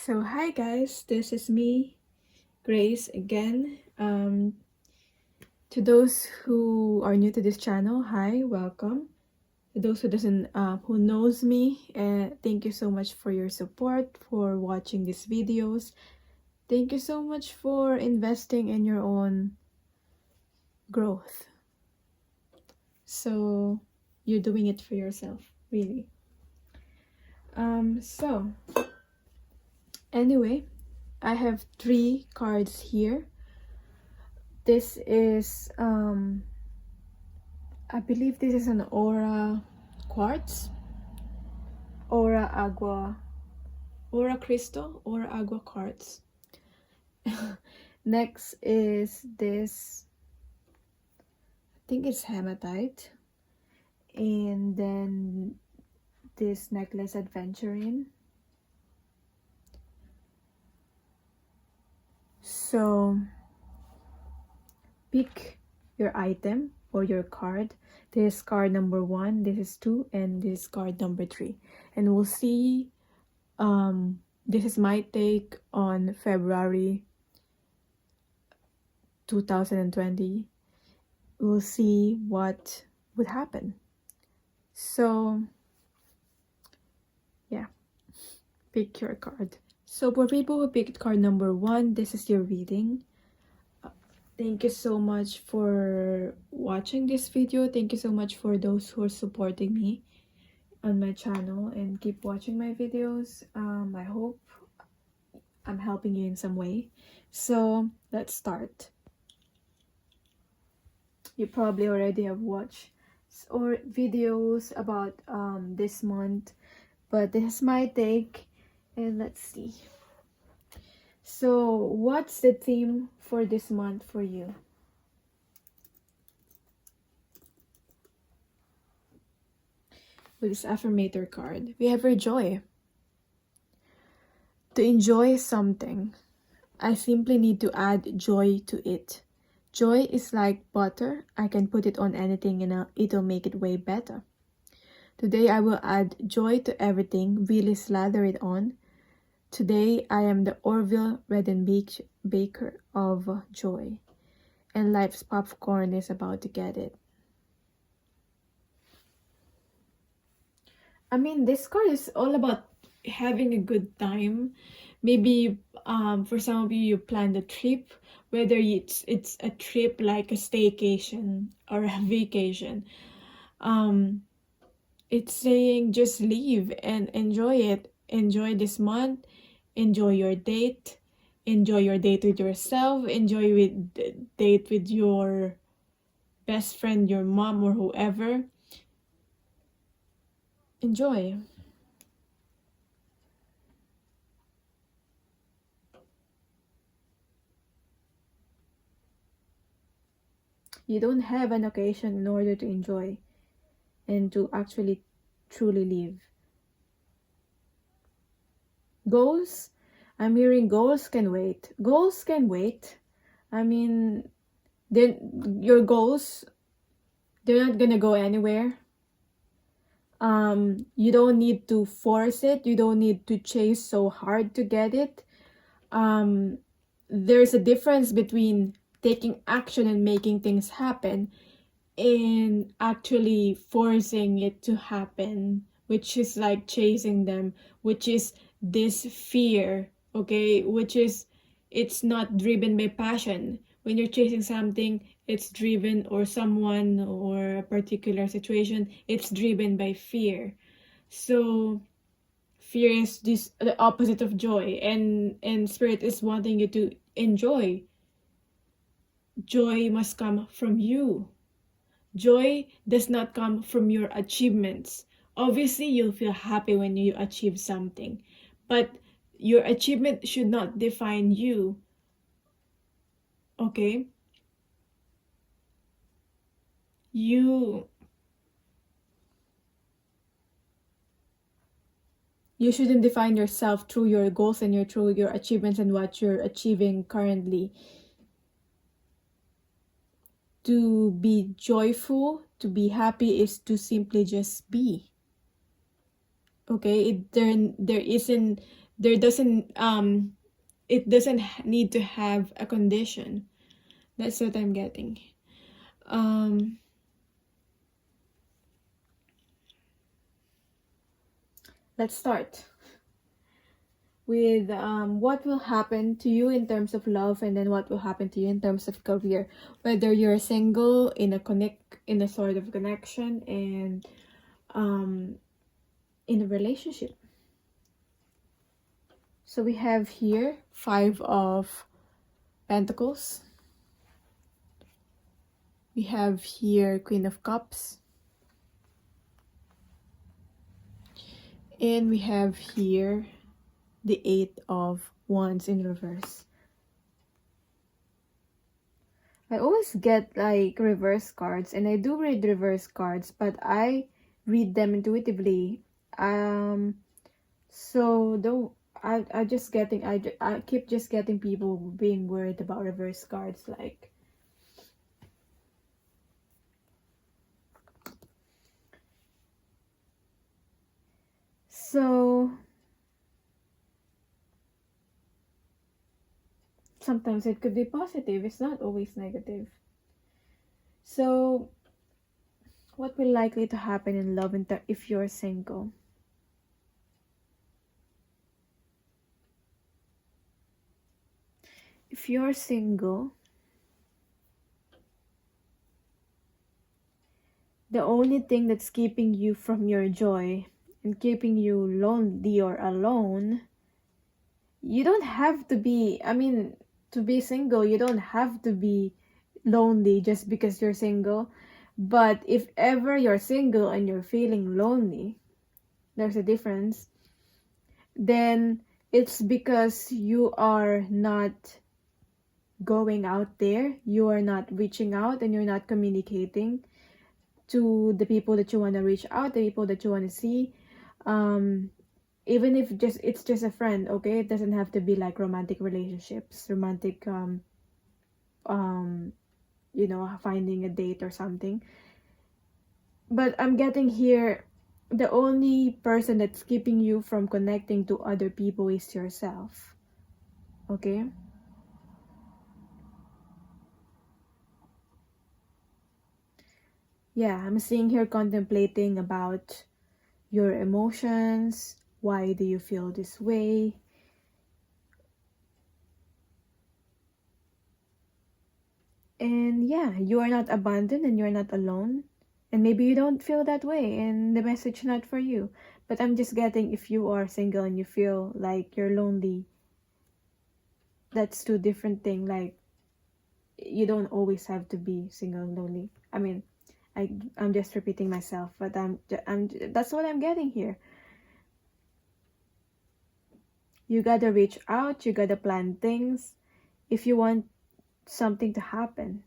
So hi guys, this is me, Grace again. To those who are new to this channel, hi, welcome. To those who knows me, thank you so much for your support, for watching these videos. Thank you so much for investing in your own growth. So you're doing it for yourself, really. So anyway, I have 3 cards here. This is I believe this is an aura quartz, aura crystal, aura agua quartz. Next is this, I think it's hematite, and then this necklace adventuring. So pick your item or your card. This is card number 1, this is 2, and this is card number 3. And we'll see, this is my take on February 2020. We'll see what would happen. So yeah, pick your card. So for people who picked card number 1, this is your reading. Thank you so much for watching this video. Thank you so much for those who are supporting me on my channel and keep watching my videos. I hope I'm helping you in some way. So let's start. You probably already have watched or videos about this month, but this is my take, and let's see. So what's the theme for this month for you? With this affirmator card, we have your joy. To enjoy something, I simply need to add joy to it. Joy is like butter. I can put it on anything and it'll make it way better. Today I will add joy to everything, really slather it on. Today I am the Orville Baker of joy, and life's popcorn is about to get it. I mean, this card is all about having a good time. Maybe for some of you, you planned a trip, whether it's a trip like a staycation or a vacation. It's saying just leave and enjoy it. Enjoy this month. Enjoy your date. Enjoy your date with yourself. Enjoy date with your best friend, your mom, or whoever. Enjoy. You don't have an occasion in order to enjoy and to actually truly live. Goals, I'm hearing goals can wait. Goals can wait. I mean, then your goals, they're not gonna go anywhere. You don't need to force it. You don't need to chase so hard to get it. There's a difference between taking action and making things happen and actually forcing it to happen, which is like chasing them, which is this fear, okay, which is, it's not driven by passion. When you're chasing something, it's driven, or someone or a particular situation, it's driven by fear. So fear is the opposite of joy, and spirit is wanting you to enjoy. Joy must come from you. Joy does not come from your achievements. Obviously, you'll feel happy when you achieve something, but your achievement should not define you. Okay? You shouldn't define yourself through your goals and through your achievements and what you're achieving currently. To be joyful, to be happy, is to simply just be. Okay, there isn't there doesn't it doesn't need to have a condition. That's what I'm getting. Let's start with what will happen to you in terms of love, and then what will happen to you in terms of career, whether you're single, in a sort of connection, and in a relationship. So we have here 5 of Pentacles. We have here Queen of Cups. And we have here the 8 of Wands in reverse. I always get like reverse cards, and I do read reverse cards, but I read them intuitively. So don't I just getting I keep just getting people being worried about reverse cards, like so sometimes it could be positive, it's not always negative. So what will likely to happen in love if you're single? If you're single, the only thing that's keeping you from your joy and keeping you lonely or alone, you don't have to be, to be single, you don't have to be lonely just because you're single. But if ever you're single and you're feeling lonely, there's a difference. Then it's because you are not going out there, you are not reaching out, and you're not communicating to the people that you want to reach out, the people that you want to see. Even if it's just a friend, okay? It doesn't have to be like romantic relationships, romantic finding a date or something. But I'm getting here, the only person that's keeping you from connecting to other people is yourself. Okay? Yeah, I'm seeing here contemplating about your emotions. Why do you feel this way? And yeah, you are not abandoned and you're not alone. And maybe you don't feel that way and the message not for you. But I'm just getting, if you are single and you feel like you're lonely, that's two different things. Like, you don't always have to be single and lonely. I'm just repeating myself, but that's what I'm getting here. You gotta reach out, you gotta plan things if you want something to happen.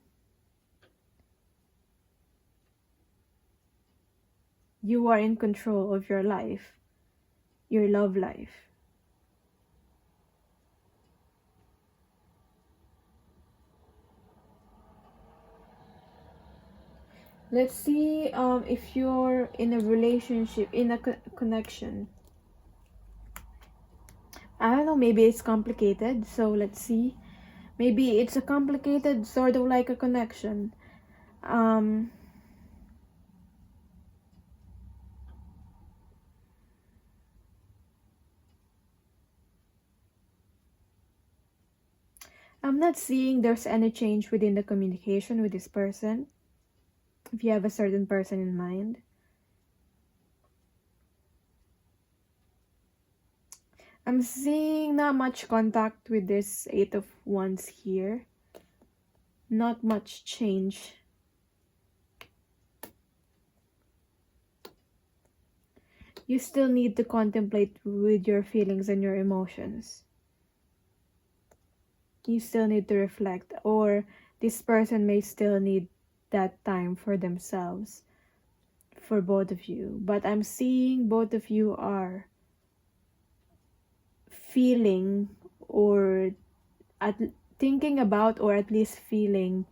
You are in control of your life, your love life. Let's see if you're in a relationship, in a connection. I don't know, maybe it's complicated, so let's see. Maybe it's a complicated sort of like a connection. I'm not seeing there's any change within the communication with this person, if you have a certain person in mind. I'm seeing not much contact with this 8 of Wands here. Not much change. You still need to contemplate with your feelings and your emotions. You still need to reflect, or this person may still need that time for themselves, for both of you. But I'm seeing both of you are feeling or thinking about, or at least feeling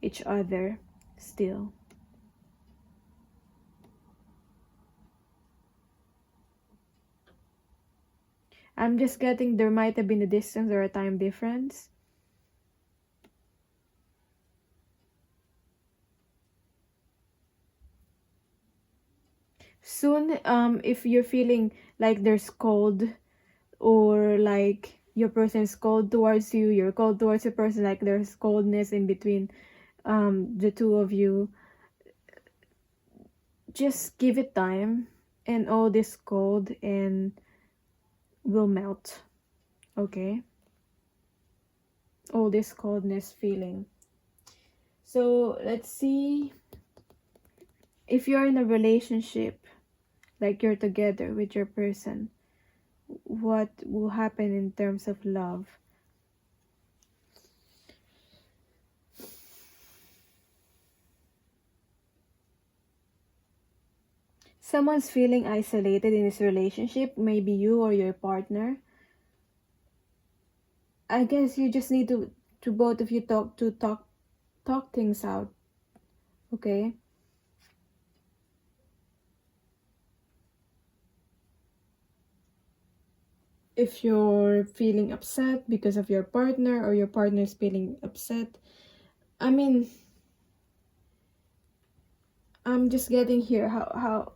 each other still. I'm just getting there might have been a distance or a time difference. Soon, if you're feeling like there's cold, or like your person is cold towards you, you're cold towards your person, like there's coldness in between the two of you, just give it time, and all this cold and will melt. Okay, all this coldness feeling. So let's see, if you're in a relationship, like you're together with your person, what will happen in terms of love? Someone's feeling isolated in this relationship, maybe you or your partner. I guess you just need to both of you talk things out. Okay? If you're feeling upset because of your partner, or your partner's feeling upset, I mean, I'm just getting here how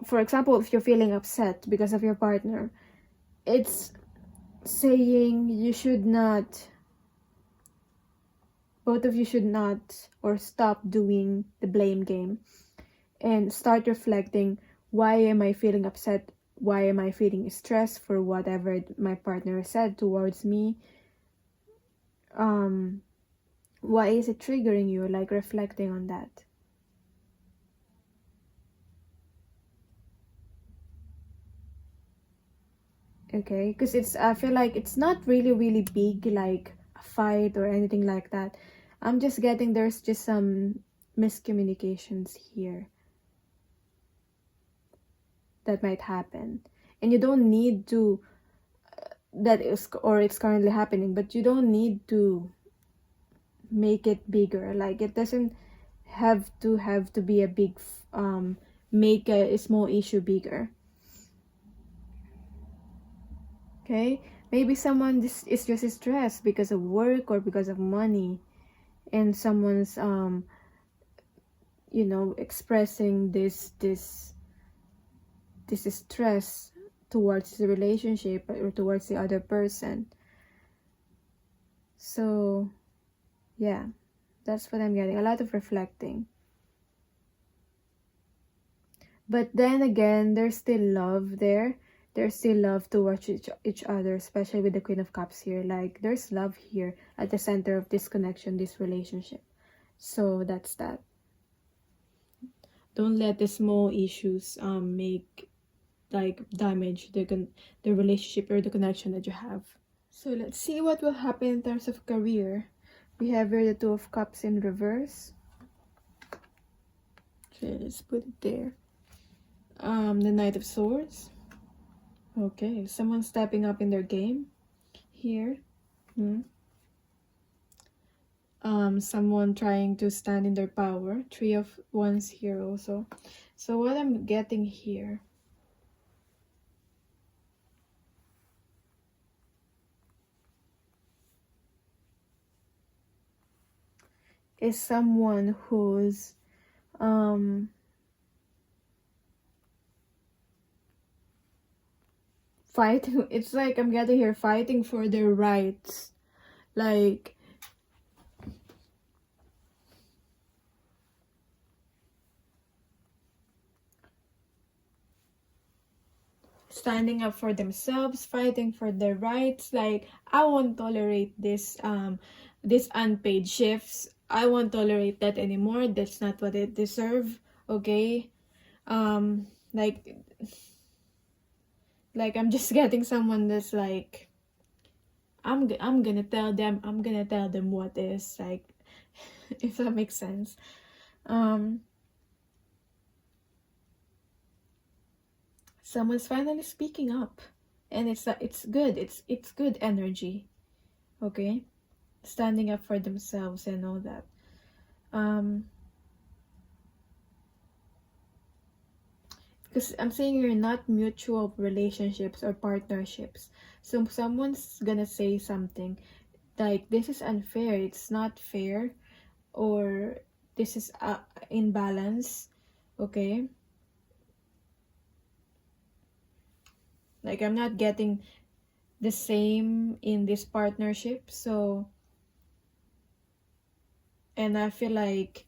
for example, if you're feeling upset because of your partner, it's saying you should not, both of you should not, or stop doing the blame game and start reflecting, why am I feeling upset? Why am I feeling stressed for whatever my partner said towards me? Why is it triggering you? Like reflecting on that. Okay, because I feel like it's not really big, like a fight or anything like that. I'm just getting there's just some miscommunications here that might happen, and you don't need to that is, or it's currently happening, but you don't need to make it bigger. Like it doesn't have to be a big make a small issue bigger. Okay, maybe someone is just stressed because of work or because of money, and someone's expressing this stress towards the relationship or towards the other person. So yeah, that's what I'm getting, a lot of reflecting. But then again, there's still love there. There's still love towards each other, especially with the Queen of Cups here. Like, there's love here at the center of this connection, this relationship. So that's that. Don't let the small issues make like damage the relationship or the connection that you have. So let's see what will happen in terms of career. We have here the Two of Cups in reverse. Okay, let's put it there. The Knight of Swords. Okay, someone stepping up in their game here. Someone trying to stand in their power. Three of Wands here also. So what I'm getting here is someone who's fighting. It's like I'm getting here fighting for their rights, like standing up for themselves, fighting for their rights. Like, I won't tolerate this unpaid shifts. I won't tolerate that anymore. That's not what I deserve. Okay, like I'm just getting someone that's like, I'm gonna tell them what is, like, if that makes sense. Someone's finally speaking up, and it's good. It's good energy. Okay, standing up for themselves and all that. Because I'm saying you're not mutual relationships or partnerships. So someone's gonna say something like, this is unfair, it's not fair, or this is imbalance, okay? Like, I'm not getting the same in this partnership. So, and I feel like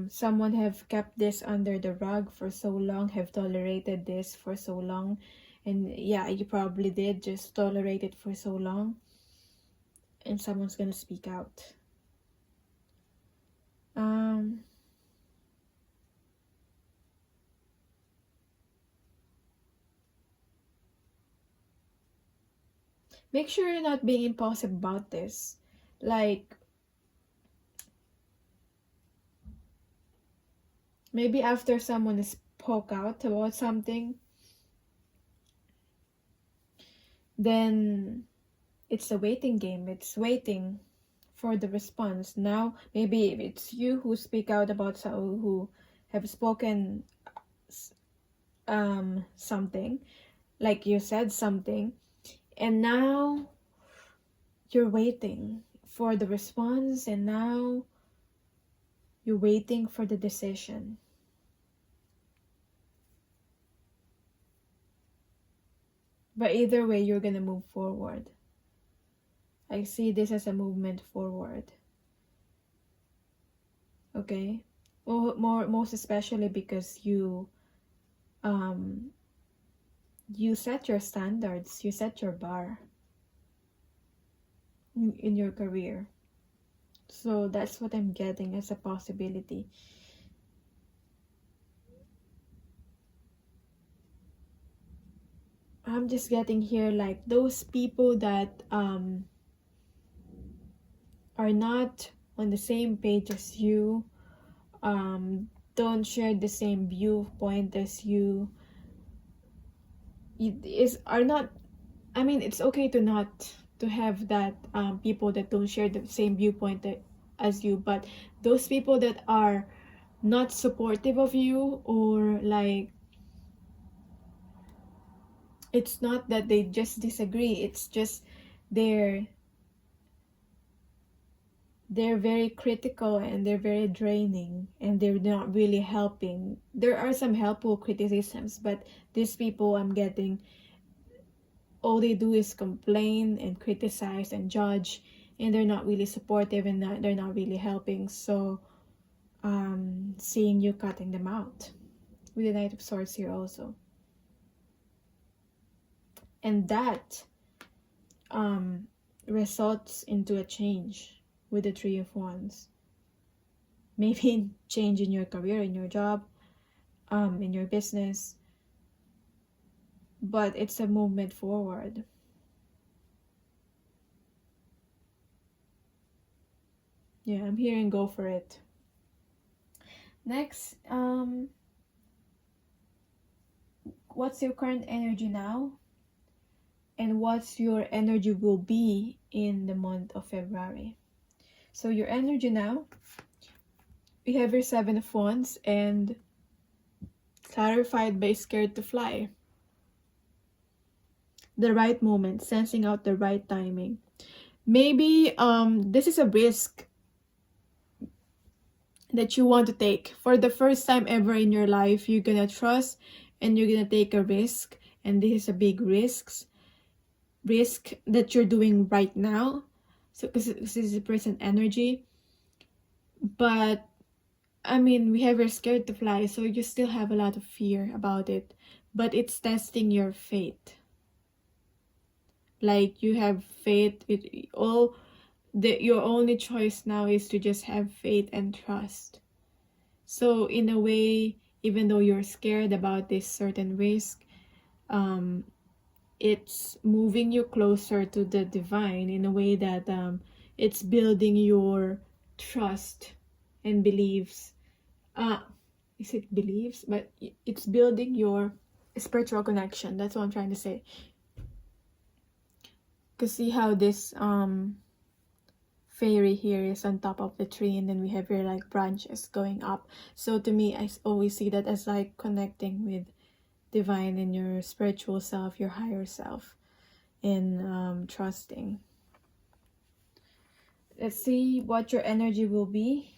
someone have kept this under the rug for so long, have tolerated this for so long. And yeah, you probably did just tolerate it for so long. And someone's gonna speak out. Make sure you're not being impulsive about this. Like, maybe after someone spoke out about something, then it's a waiting game. It's waiting for the response. Now, maybe it's you who speak out about who have spoken something, like you said something, and now you're waiting for the response, and now you're waiting for the decision. But either way, you're gonna move forward. I see this as a movement forward. Okay? Most especially because you set your standards, you set your bar in your career. So that's what I'm getting as a possibility. I'm just getting here like those people that are not on the same page as you, don't share the same viewpoint as you, are not, I mean, it's okay to not to have that people that don't share the same viewpoint as you, but those people that are not supportive of you, or like, it's not that they just disagree, it's just they're very critical and they're very draining and they're not really helping. There are some helpful criticisms, but these people I'm getting, all they do is complain and criticize and judge, and they're not really supportive, and they're not really helping. So seeing you cutting them out with the Knight of Swords here also, and that results into a change with the Three of Wands. Maybe change in your career, in your job, in your business, but it's a movement forward. Yeah, I'm hearing go for it. Next, what's your current energy now? And what's your energy will be in the month of February? So your energy now, we have your Seven of Wands, and clarified by scared to fly. The right moment, sensing out the right timing. Maybe this is a risk that you want to take. For the first time ever in your life, you're gonna trust and you're gonna take a risk, and this is a big risk that you're doing right now. So because this is the present energy, but I mean, we have your scared to fly, so you still have a lot of fear about it, but it's testing your faith. Like, you have faith, your only choice now is to just have faith and trust. So in a way, even though you're scared about this certain risk, it's moving you closer to the divine in a way that it's building your trust and beliefs. Is it beliefs? But it's building your spiritual connection. That's what I'm trying to say. Because see how this faery here is on top of the tree, and then we have your like branches going up. So to me, I always see that as like connecting with divine, in your spiritual self, your higher self, in trusting. Let's see what your energy will be.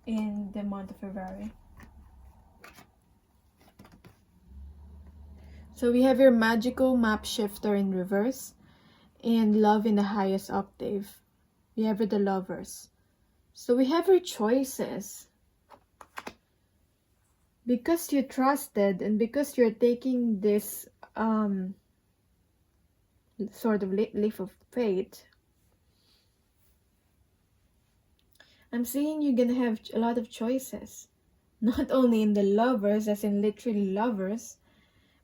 In the month of February. So we have your magical map shifter in reverse and love in the highest octave. We have the Lovers. So we have your choices. Because you trusted and because you're taking this sort of leap of faith, I'm seeing you're gonna have a lot of choices. Not only in the Lovers, as in literally lovers.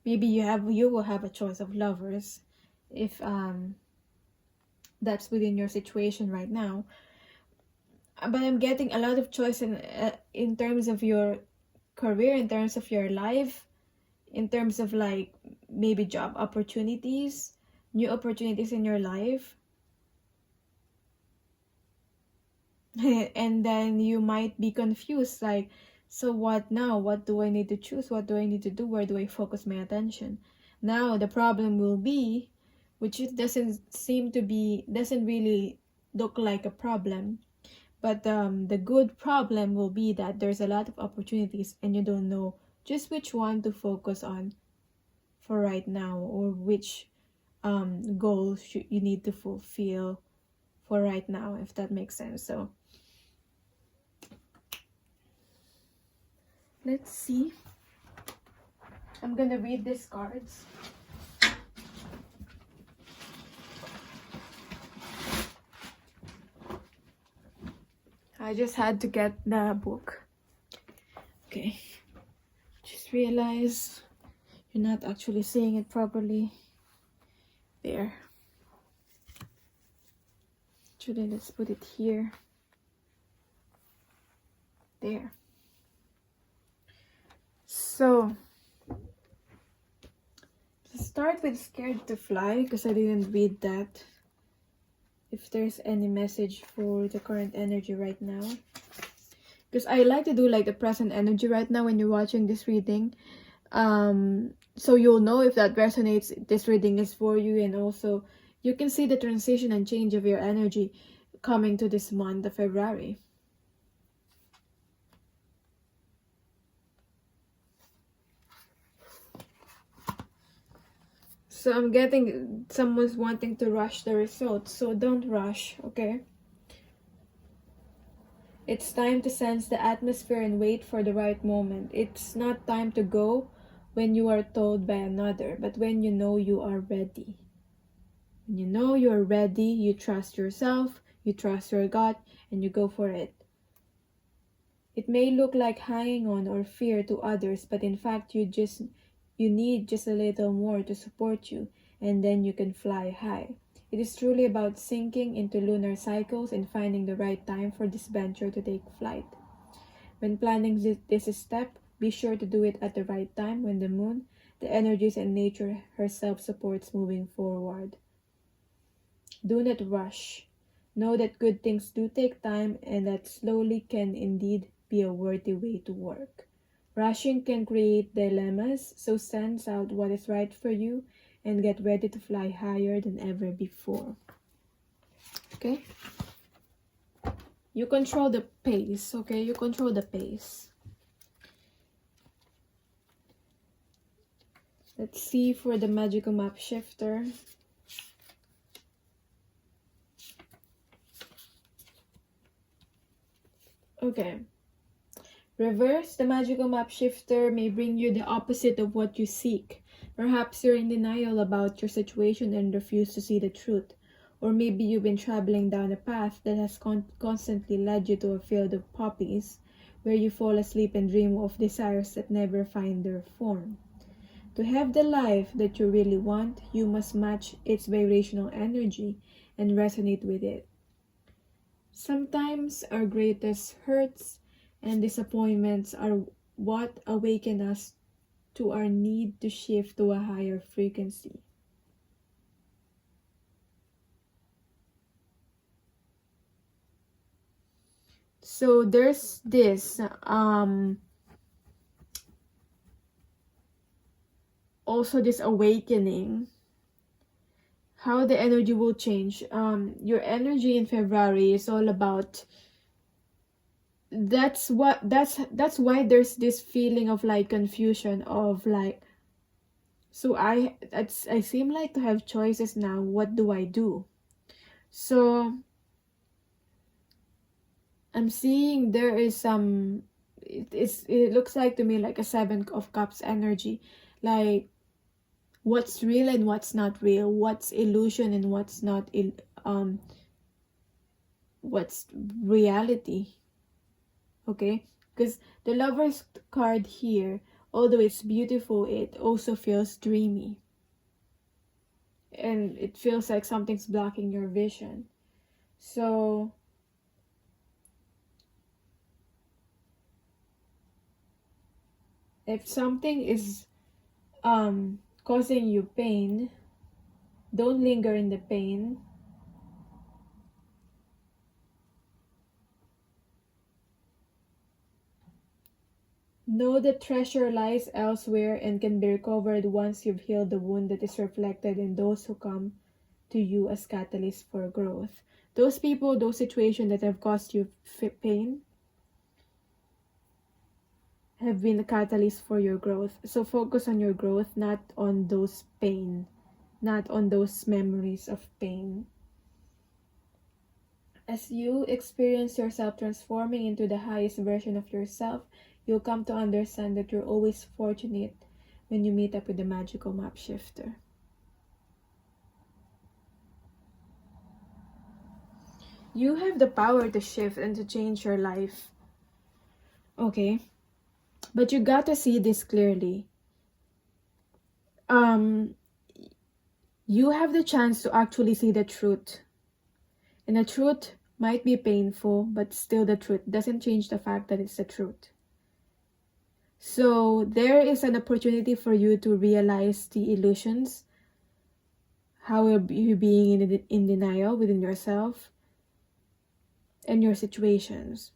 Maybe you will have a choice of lovers if that's within your situation right now. But I'm getting a lot of choice in terms of your career, in terms of your life, in terms of like maybe job opportunities, new opportunities in your life. And then you might be confused, like, so what now? What do I need to choose? What do I need to do? Where do I focus my attention? Now the problem will be, which it doesn't really look like a problem, but the good problem will be that there's a lot of opportunities and you don't know just which one to focus on for right now, or which goal you need to fulfill for right now, if that makes sense. So let's see. I'm gonna read these cards. I just had to get the book. Okay. Just realized you're not actually saying it properly. There. Actually, let's put it here. There. So, to start with Scared to Fly, because I didn't read that. If there's any message for the current energy right now. Because I like to do like the present energy right now when you're watching this reading. So you'll know if that resonates, this reading is for you. And also, you can see the transition and change of your energy coming to this month of February. So I'm getting someone's wanting to rush the results. So don't rush, okay? It's time to sense the atmosphere and wait for the right moment. It's not time to go when you are told by another, but when you know you are ready. When you know you are ready, you trust yourself, you trust your gut, and you go for it. It may look like hanging on or fear to others, but in fact you need just a little more to support you, and then you can fly high. It is truly about sinking into lunar cycles and finding the right time for this venture to take flight. When planning this step, be sure to do it at the right time when the moon, the energies, and nature herself supports moving forward. Do not rush. Know that good things do take time and that slowly can indeed be a worthy way to work. Rushing can create dilemmas, so sense out what is right for you and get ready to fly higher than ever before. Okay? You control the pace, okay? You control the pace. Let's see for the magical map shifter. Okay. Reverse, the magical map shifter may bring you the opposite of what you seek. Perhaps you're in denial about your situation and refuse to see the truth. Or maybe you've been traveling down a path that has constantly led you to a field of poppies, where you fall asleep and dream of desires that never find their form. To have the life that you really want, you must match its vibrational energy and resonate with it. Sometimes our greatest hurts and disappointments are what awaken us to our need to shift to a higher frequency. So there's this also this awakening, how the energy will change. Your energy in February is all about, that's why there's this feeling of like confusion of like, so I seem like to have choices now. What do I do? So I'm seeing there is some, it looks like to me like a 7 of Cups energy, like what's real and what's not real, what's illusion and what's not what's reality. Okay, because the Lover's card here, although it's beautiful, it also feels dreamy, and it feels like something's blocking your vision. So if something is causing you pain, don't linger in the pain. Know that treasure lies elsewhere and can be recovered once you've healed the wound that is reflected in those who come to you as catalysts for growth. Those people, those situations that have caused you pain have been a catalyst for your growth. So focus on your growth, not on those pain, not on those memories of pain. As you experience yourself transforming into the highest version of yourself, you'll come to understand that you're always fortunate when you meet up with the magical map shifter. You have the power to shift and to change your life. Okay? But you got to see this clearly. You have the chance to actually see the truth. And the truth might be painful, but still the truth doesn't change the fact that it's the truth. So there is an opportunity for you to realize the illusions, how you're being in denial within yourself and your situations.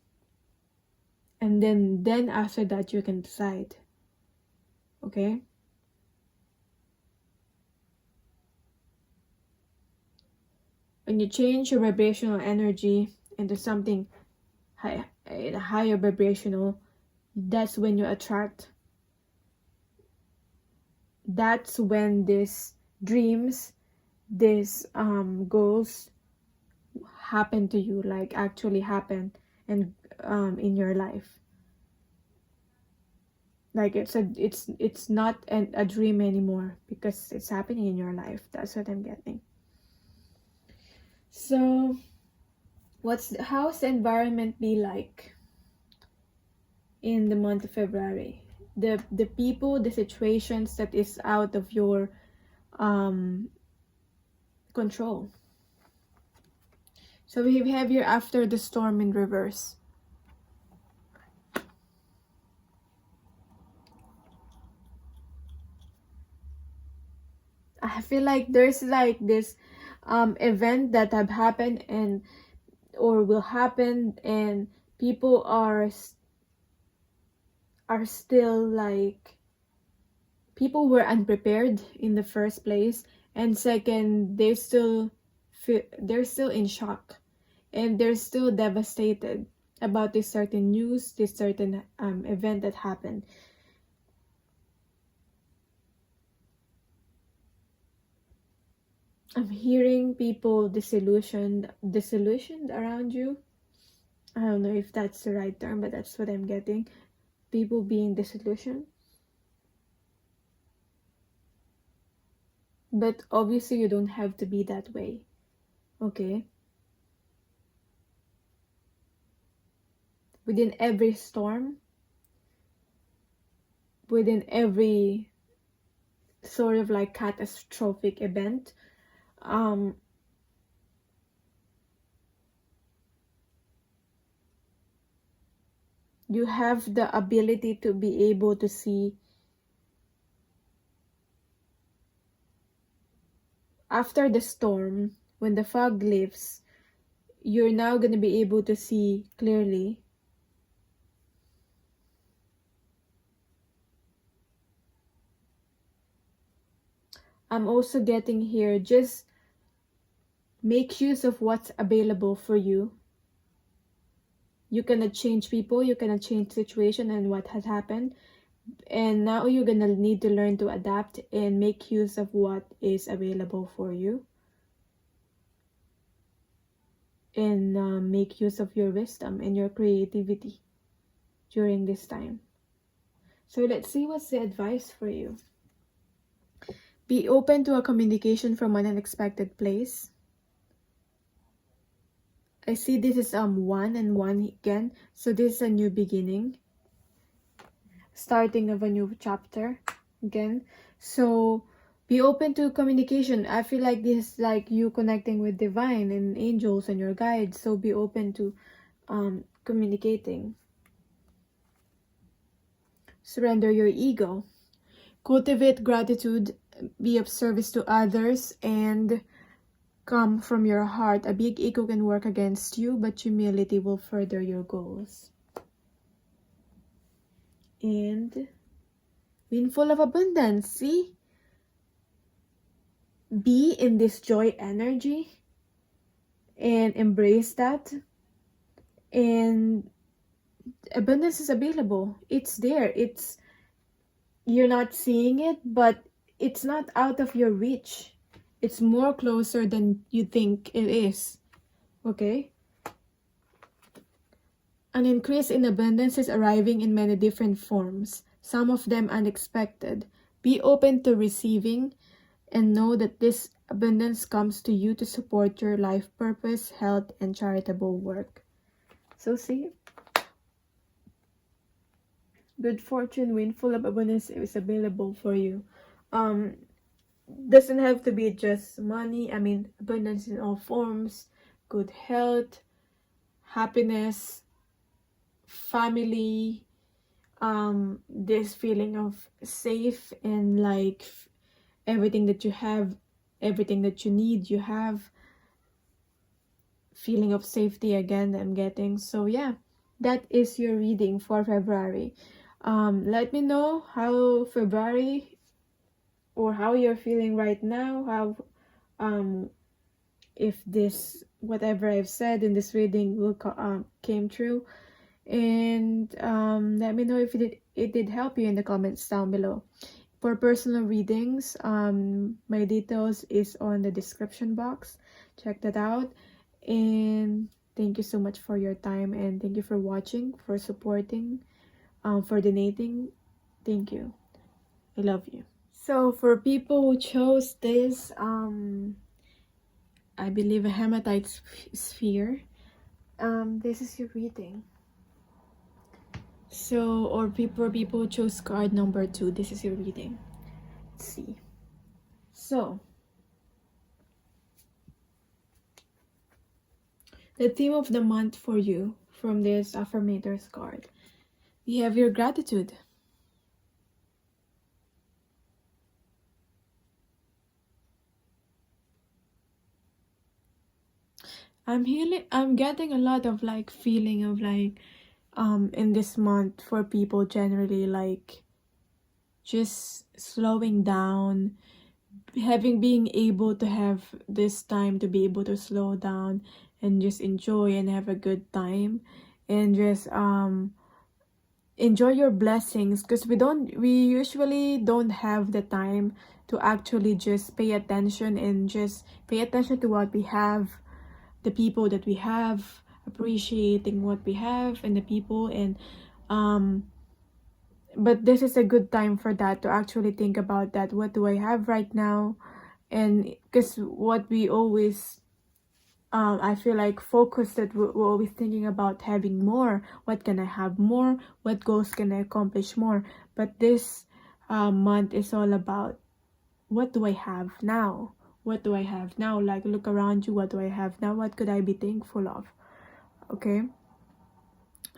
And then after that you can decide. Okay? When you change your vibrational energy into something higher vibrational, that's when you attract. That's when these dreams, these goals happen to you, like actually happen and in your life. Like it's not a dream anymore because it's happening in your life. That's what I'm getting. So how's the environment be like in the month of February? The people, the situations that is out of your control. So we have here after the storm in reverse. I feel like there's like this event that have happened and or will happen, and people are still like, people were unprepared in the first place, and second, they're still in shock, and they're still devastated about this certain news, this certain event that happened. I'm hearing people disillusioned around you. I don't know if that's the right term, but that's what I'm getting. People being disillusioned. But obviously you don't have to be that way. Okay? Within every storm, within every sort of like catastrophic event, you have the ability to be able to see after the storm, when the fog lifts, you're now going to be able to see clearly I'm also getting here, just make use of what's available for you. You cannot change people, you cannot change situation and what has happened. And now you're gonna need to learn to adapt and make use of what is available for you. And make use of your wisdom and your creativity during this time. So let's see what's the advice for you. Be open to a communication from an unexpected place. I see this is 1 and 1 again. So this is a new beginning. Starting of a new chapter again. So be open to communication. I feel like this is like you connecting with divine and angels and your guides. So be open to communicating. Surrender your ego. Cultivate gratitude. Be of service to others and come from your heart. A big ego can work against you, but humility will further your goals. And being full of abundance. See? Be in this joy energy and embrace that. And abundance is available. It's there. You're not seeing it, but it's not out of your reach. It's more closer than you think it is. Okay? An increase in abundance is arriving in many different forms, some of them unexpected. Be open to receiving and know that this abundance comes to you to support your life purpose, health, and charitable work. So see? Good fortune, windful of abundance is available for you. Doesn't have to be just money. I mean, abundance in all forms, good health, happiness, family, this feeling of safe and like everything that you have, everything that you need, you have. Feeling of safety again, I'm getting. So yeah, that is your reading for February. Let me know how February or how you're feeling right now, how if this whatever I've said in this reading will came true, and let me know if it did help you in the comments down below. For personal readings, my details is on the description box. Check that out. And thank you so much for your time, and thank you for watching, for supporting, for donating. Thank you. I love you. So for people who chose this, I believe a hematite sphere, this is your reading. So, or for people who chose card number 2, this is your reading. Let's see. So, the theme of the month for you from this affirmators card. You have your gratitude. I'm getting a lot of like feeling of like in this month for people generally, like just slowing down, being able to have this time to be able to slow down and just enjoy and have a good time, and just enjoy your blessings, because we usually don't have the time to actually just pay attention and just pay attention to what we have, the people that we have, appreciating what we have and the people, and but this is a good time for that, to actually think about that. What do I have right now? And because what we always I feel like focus that we're always thinking about having more. What can I have more? What goals can I accomplish more? But this month is all about, what do I have now? What do I have now? Like, look around you. What do I have now? What could I be thankful of? Okay.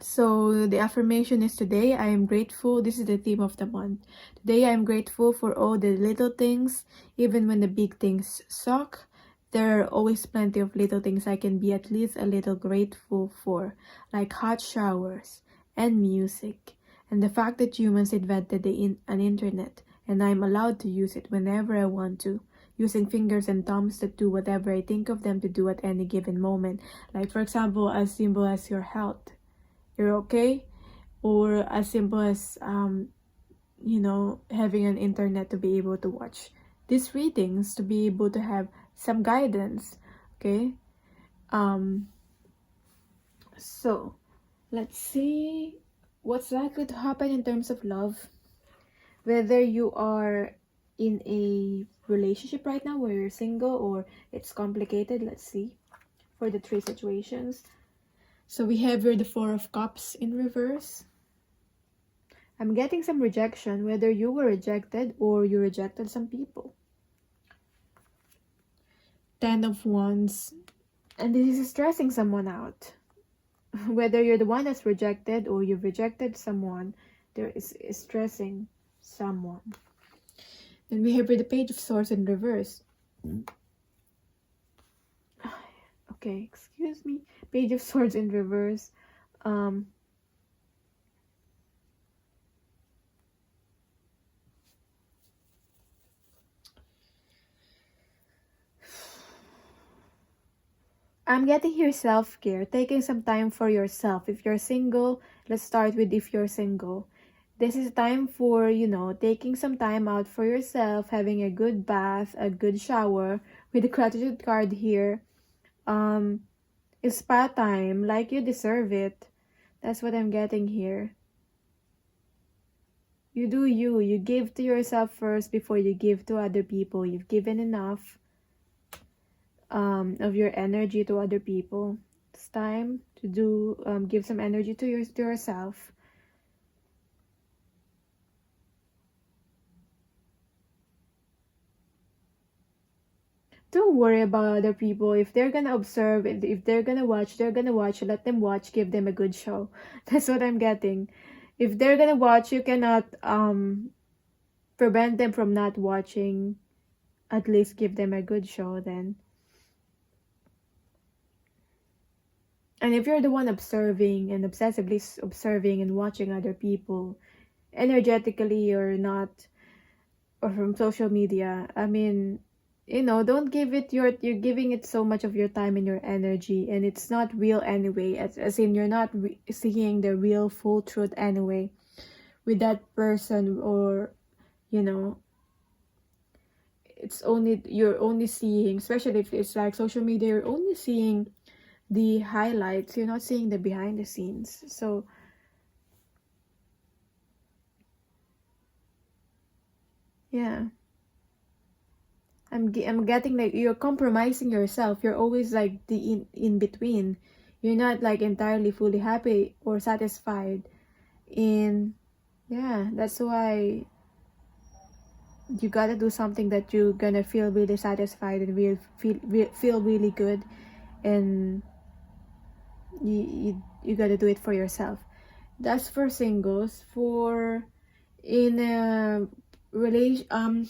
So the affirmation is, today I am grateful. This is the theme of the month. Today I am grateful for all the little things, even when the big things suck. There are always plenty of little things I can be at least a little grateful for, like hot showers and music, and the fact that humans invented an internet and I'm allowed to use it whenever I want to, using fingers and thumbs that do whatever I think of them to do at any given moment. Like, for example, as simple as your health. You're okay? Or as simple as, having an internet to be able to watch these readings, to be able to have some guidance, okay? So, let's see what's likely to happen in terms of love. Whether you are in a relationship right now where you're single or it's complicated, let's see for the 3 situations. So we have here the 4 of Cups in reverse. I'm getting some rejection, whether you were rejected or you rejected some people. 10 of Wands, and this is stressing someone out. Whether you're the one that's rejected or you've rejected someone, there is stressing someone. Then we have here the Page of Swords in reverse. Okay, excuse me. Page of Swords in reverse. I'm getting here self-care, taking some time for yourself. If you're single, let's start with if you're single. This is time for, taking some time out for yourself, having a good bath, a good shower. With the gratitude card here, it's spa time, like you deserve it. That's what I'm getting here. You do you. You give to yourself first before you give to other people. You've given enough of your energy to other people. It's time to give some energy to yourself. Don't worry about other people. If they're gonna observe, if they're gonna watch, they're gonna watch. Let them watch. Give them a good show. That's what I'm getting. If they're gonna watch, you cannot prevent them from not watching. At least give them a good show then. And if you're the one observing and obsessively observing and watching other people, energetically or not, or from social media, I mean, don't give it you're giving it so much of your time and your energy, and it's not real anyway, as in you're not seeing the real full truth anyway with that person, or you're only seeing, especially if it's like social media, you're only seeing the highlights, you're not seeing the behind the scenes. So yeah, I'm getting like you're compromising yourself. You're always like the in between. You're not like entirely fully happy or satisfied. That's why you gotta do something that you're gonna feel really satisfied and feel really good, and you gotta do it for yourself. That's for singles. For in a relation,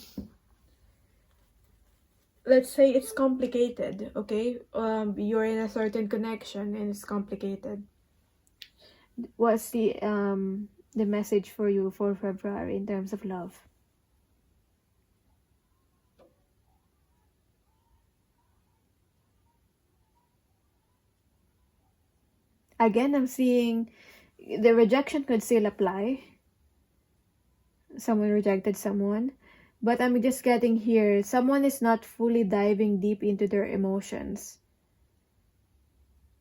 let's say it's complicated, okay? You're in a certain connection and it's complicated. What's the message for you for February in terms of love? Again, I'm seeing the rejection could still apply. Someone rejected someone. But I'm just getting here, someone is not fully diving deep into their emotions.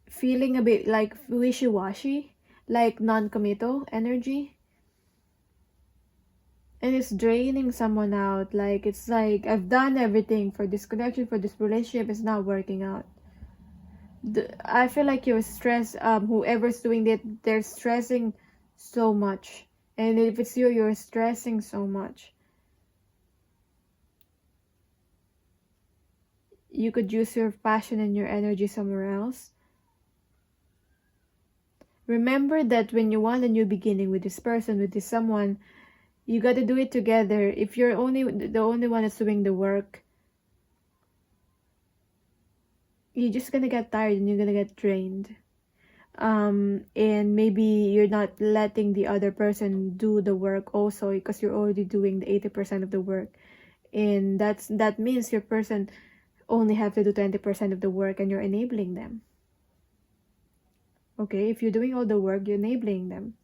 Feeling a bit like wishy-washy, like non-committal energy. And it's draining someone out. Like, it's like, I've done everything for this connection, for this relationship, it's not working out. I feel like you're stressed. Whoever's doing it, they're stressing so much. And if it's you, you're stressing so much. You could use your passion and your energy somewhere else. Remember that when you want a new beginning with this person, with this someone, you got to do it together. If you're the only one that's doing the work, you're just gonna get tired and you're gonna get drained. And maybe you're not letting the other person do the work also, because you're already doing the 80% of the work, and that means your person only have to do 20% of the work, and you're enabling them. Okay, if you're doing all the work, you're enabling them.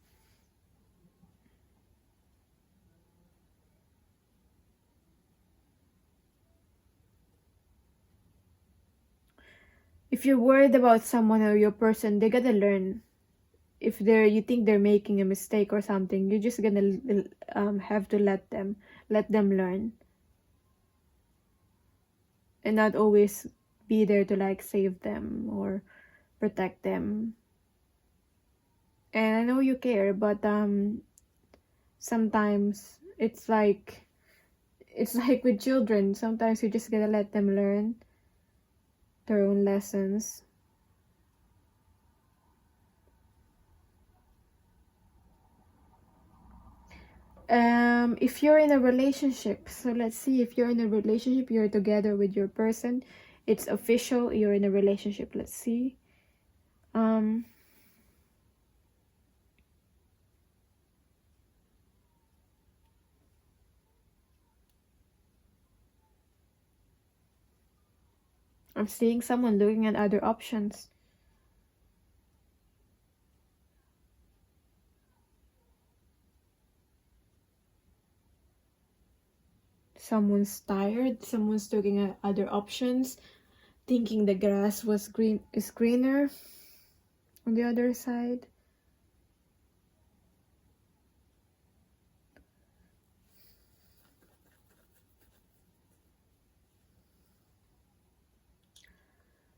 If you're worried about someone or your person, they gotta learn. If you think they're making a mistake or something, you're just gonna have to let them learn, and not always be there to like save them or protect them. And I know you care, but sometimes it's like with children, sometimes you just gotta let them learn their own lessons. If you're in a relationship, so let's see, if you're in a relationship, you're together with your person, it's official, you're in a relationship. Let's see. I'm seeing someone looking at other options. Someone's tired, someone's looking at other options, thinking the grass is greener on the other side.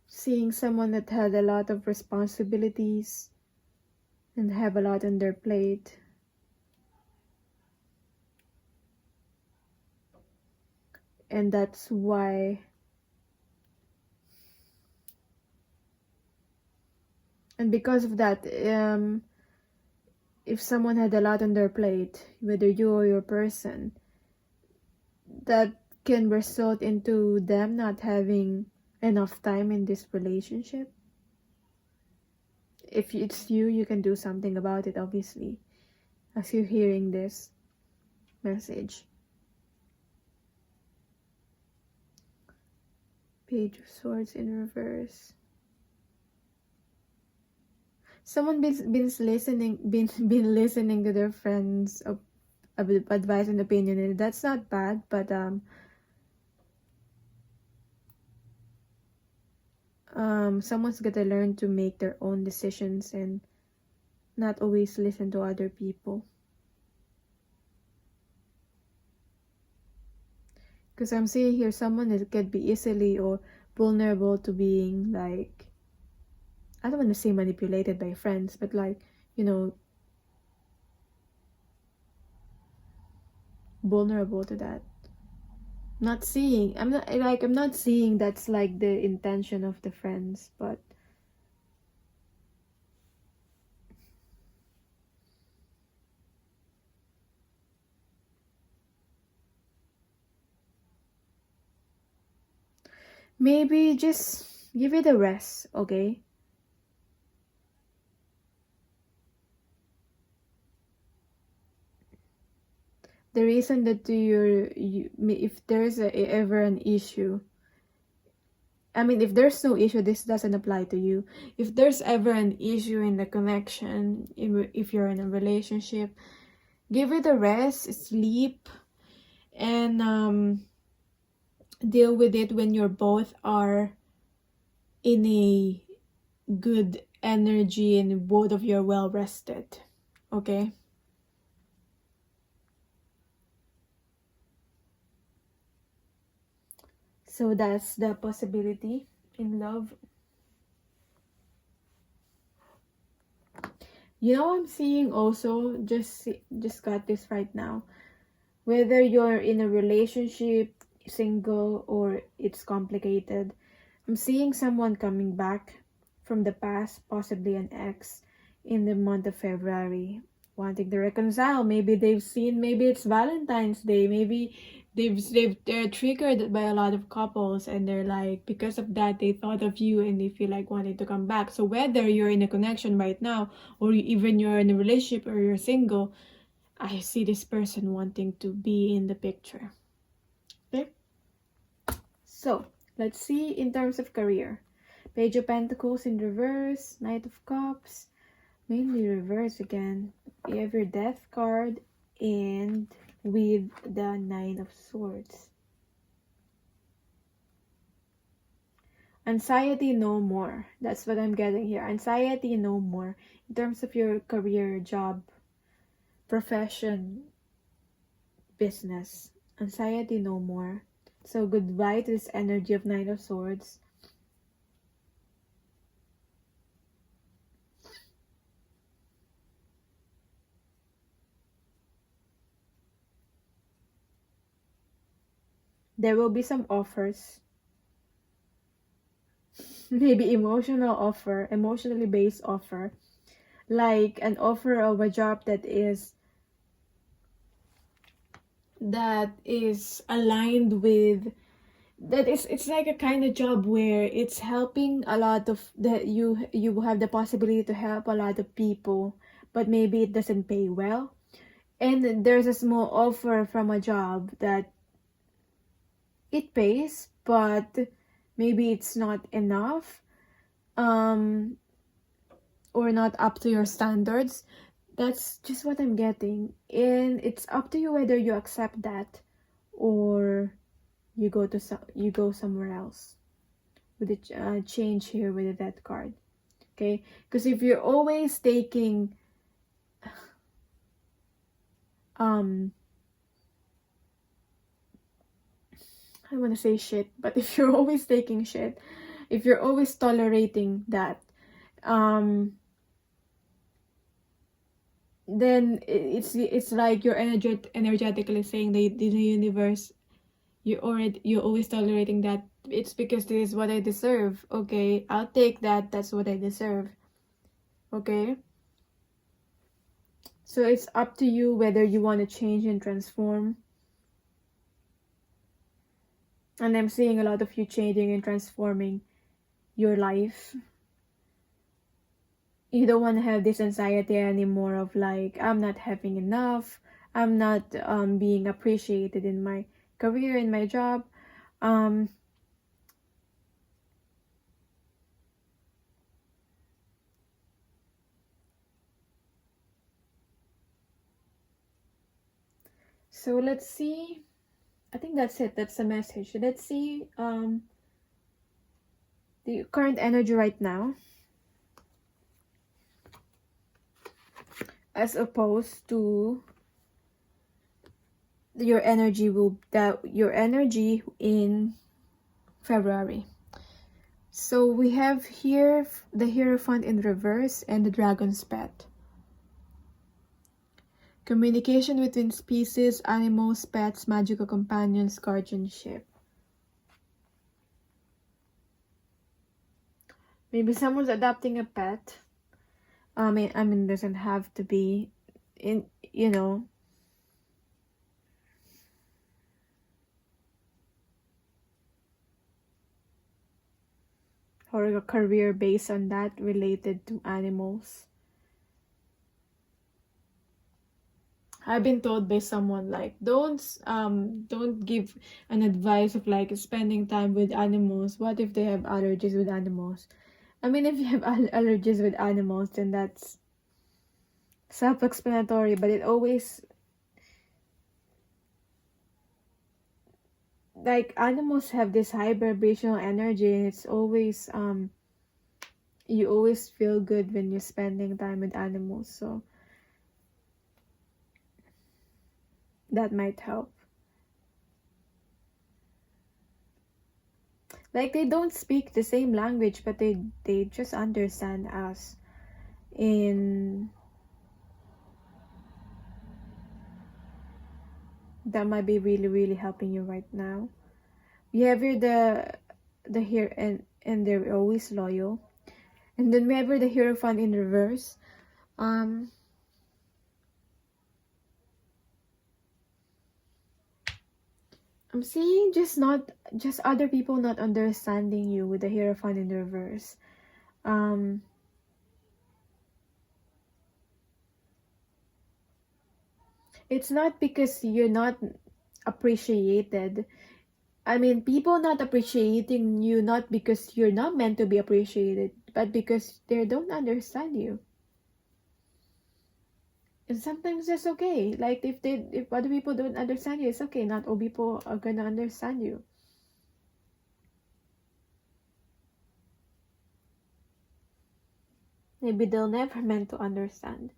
Seeing someone that had a lot of responsibilities and have a lot on their plate. And that's why, and because of that, if someone had a lot on their plate, whether you or your person, that can result into them not having enough time in this relationship. If it's you, you can do something about it, obviously, as you're hearing this message. Page of Swords in reverse. Someone been listening to their friends of advice and opinion, and that's not bad, but someone's gotta learn to make their own decisions and not always listen to other people. Because I'm seeing here someone that could be easily or vulnerable to being like, I don't want to say manipulated by friends, but like, vulnerable to that. I'm not seeing that's like the intention of the friends, but maybe just give it a rest, okay? The reason that if there's ever an issue, I mean, if there's no issue, this doesn't apply to you. If there's ever an issue in the connection, if you're in a relationship, give it a rest, sleep, and deal with it when you're both are in a good energy and both of you are well rested, okay? So that's the possibility in love. I'm seeing also, just got this right now, whether you're in a relationship, single, or it's complicated, I'm seeing someone coming back from the past, possibly an ex, in the month of February, wanting to reconcile. Maybe they've seen, maybe it's Valentine's Day, maybe they're triggered by a lot of couples, and they're like, because of that they thought of you and they feel like wanting to come back. So whether you're in a connection right now, or even you're in a relationship, or you're single, I see this person wanting to be in the picture. Okay, so let's see in terms of career. Page of Pentacles in reverse, Knight of Cups, mainly reverse again. You have your Death card, and with the Nine of Swords. Anxiety no more. That's what I'm getting here. Anxiety no more. In terms of your career, job, profession, business. Anxiety no more. So goodbye to this energy of Nine of Swords. There will be some offers. Maybe emotional offer, emotionally based offer. Like an offer of a job that is aligned with, it's like a kind of job where it's helping a lot of, that you have the possibility to help a lot of people, but maybe it doesn't pay well. And there's a small offer from a job that it pays, but maybe it's not enough, or not up to your standards. That's just what I'm getting. And it's up to you whether you accept that, or you go somewhere else. With the change here with the Death card. Okay, because if you're always taking I want to say shit, but if you're always taking shit, if you're always tolerating that, then it's like you're energetically saying the universe, you're always tolerating that. It's because this is what I deserve. Okay, I'll take that. That's what I deserve. Okay, so it's up to you whether you want to change and transform. And I'm seeing a lot of you changing and transforming your life. You don't want to have this anxiety anymore of like, I'm not having enough, I'm not being appreciated in my career, in my job. So let's see. I think that's it. That's the message. Let's see the current energy right now, as opposed to your energy in February. So we have here the Hierophant in reverse and the Dragon's Pet. Communication between species, animals, pets, magical companions, guardianship. Maybe someone's adopting a pet. I mean, doesn't have to be in, or a career based on that related to animals. I've been told by someone like, don't give an advice of like spending time with animals. What if they have allergies with animals? I mean, if you have allergies with animals, then that's self-explanatory, but it always, like, animals have this high vibrational energy, and it's always you always feel good when you're spending time with animals, so that might help. Like, they don't speak the same language, but they just understand us. In that might be really, really helping you right now. We have here the here and they're always loyal. And then we have here the Hierophant in reverse. I'm seeing just other people not understanding you with the Hierophant in reverse. It's not because you're not appreciated. I mean, people not appreciating you not because you're not meant to be appreciated, but because they don't understand you. And sometimes that's okay. Like if other people don't understand you, it's okay. Not all people are gonna understand you. Maybe they'll never meant to understand.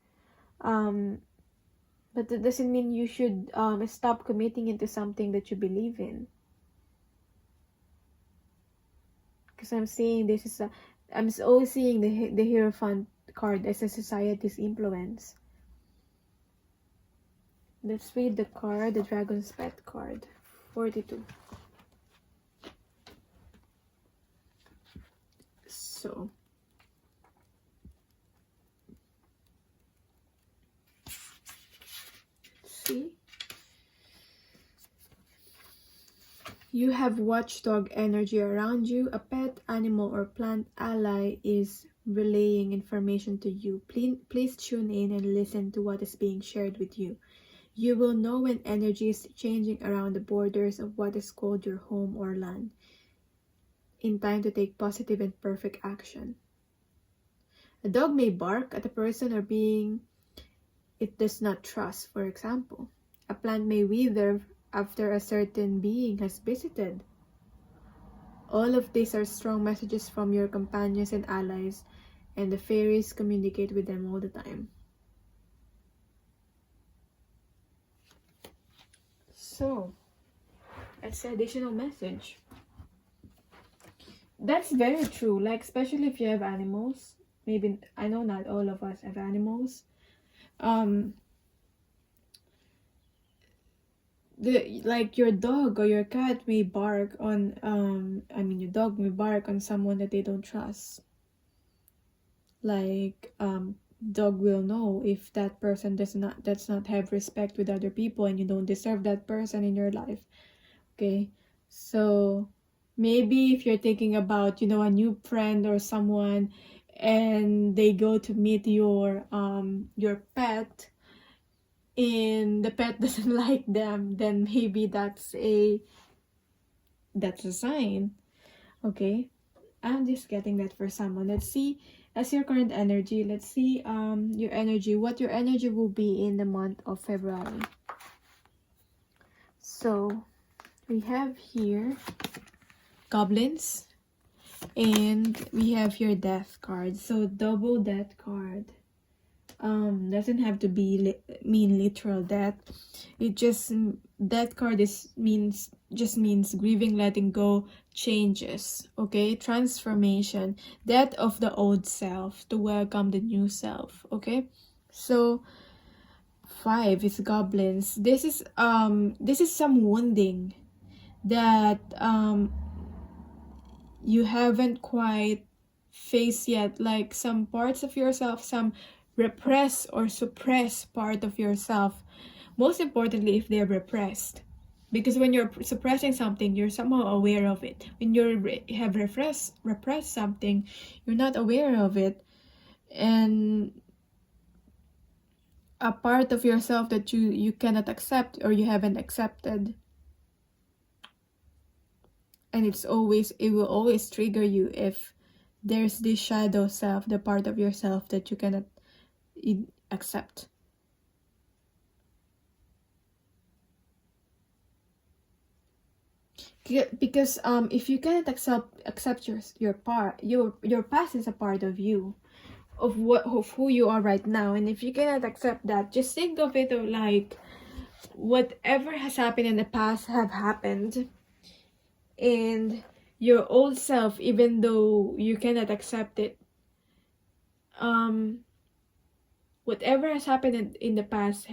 But that doesn't mean you should stop committing into something that you believe in. Because I'm seeing I'm always seeing the Hierophant card as a society's influence. Let's read the card, the Dragon's Pet card, 42. So, see? You have watchdog energy around you. A pet, animal, or plant ally is relaying information to you. Please tune in and listen to what is being shared with you. You will know when energy is changing around the borders of what is called your home or land, in time to take positive and perfect action. A dog may bark at a person or being it does not trust, for example. A plant may wither after a certain being has visited. All of these are strong messages from your companions and allies, and the fairies communicate with them all the time. So, that's the additional message. That's very true, like especially if you have animals. Maybe, I know not all of us have animals. Like your dog or your cat may bark on your dog may bark on someone that they don't trust. Like dog will know if that person does not have respect with other people, and you don't deserve that person in your life. Okay, so maybe if you're thinking about a new friend or someone, and they go to meet your pet, and the pet doesn't like them, then maybe that's a sign. Okay, I'm just getting that for someone. Let's see, as your current energy, let's see your energy, what your energy will be in the month of February. So we have here goblins, and we have your death card. So double death card doesn't have to be mean literal death. It just, that card means grieving, letting go, changes, okay, transformation, death of the old self to welcome the new self. Okay, so 5 is goblins. This is some wounding that you haven't quite faced yet, like some parts of yourself, some repress or suppress part of yourself. Most importantly, if they're repressed, because when you're suppressing something, you're somehow aware of it. When you have repressed something, you're not aware of it, and a part of yourself that you cannot accept or you haven't accepted, and it will always trigger you if there's this shadow self, the part of yourself that you cannot accept. Because if you cannot accept your past is a part of you, of who you are right now, and if you cannot accept that, just think of it like whatever has happened in the past have happened, and your old self, even though you cannot accept it, whatever has happened in the past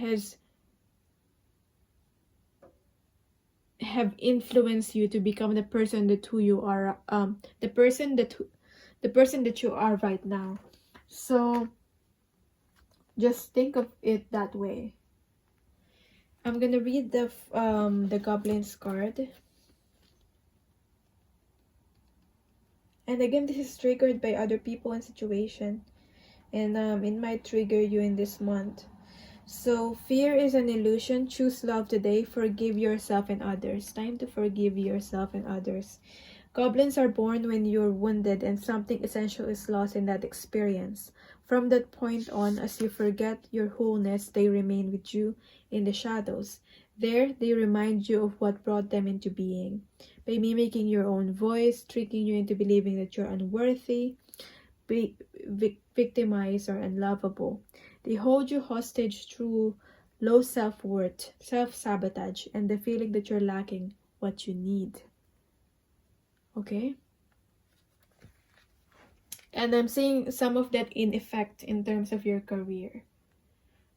have influenced you to become the person that who you are, the person that you are right now. So just think of it that way. I'm gonna read the Goblin's card. And again, this is triggered by other people and situation. And it might trigger you in this month. So, fear is an illusion. Choose love today. Forgive yourself and others. Time to forgive yourself and others. Goblins are born when you're wounded and something essential is lost in that experience. From that point on, as you forget your wholeness, they remain with you in the shadows. There, they remind you of what brought them into being. By mimicking your own voice, tricking you into believing that you're unworthy, victimized, or unlovable. They hold you hostage through low self-worth, self-sabotage, and the feeling that you're lacking what you need. Okay? And I'm seeing some of that in effect in terms of your career.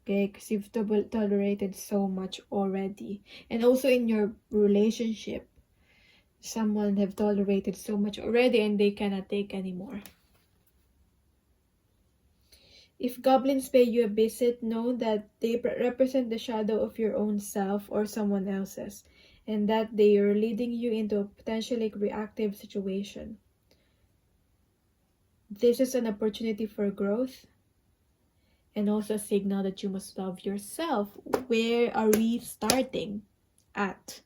Okay? Because you've tolerated so much already. And also in your relationship, someone have tolerated so much already and they cannot take anymore. If goblins pay you a visit, know that they represent the shadow of your own self or someone else's, and that they are leading you into a potentially reactive situation. This is an opportunity for growth and also a signal that you must love yourself. Where are we starting? At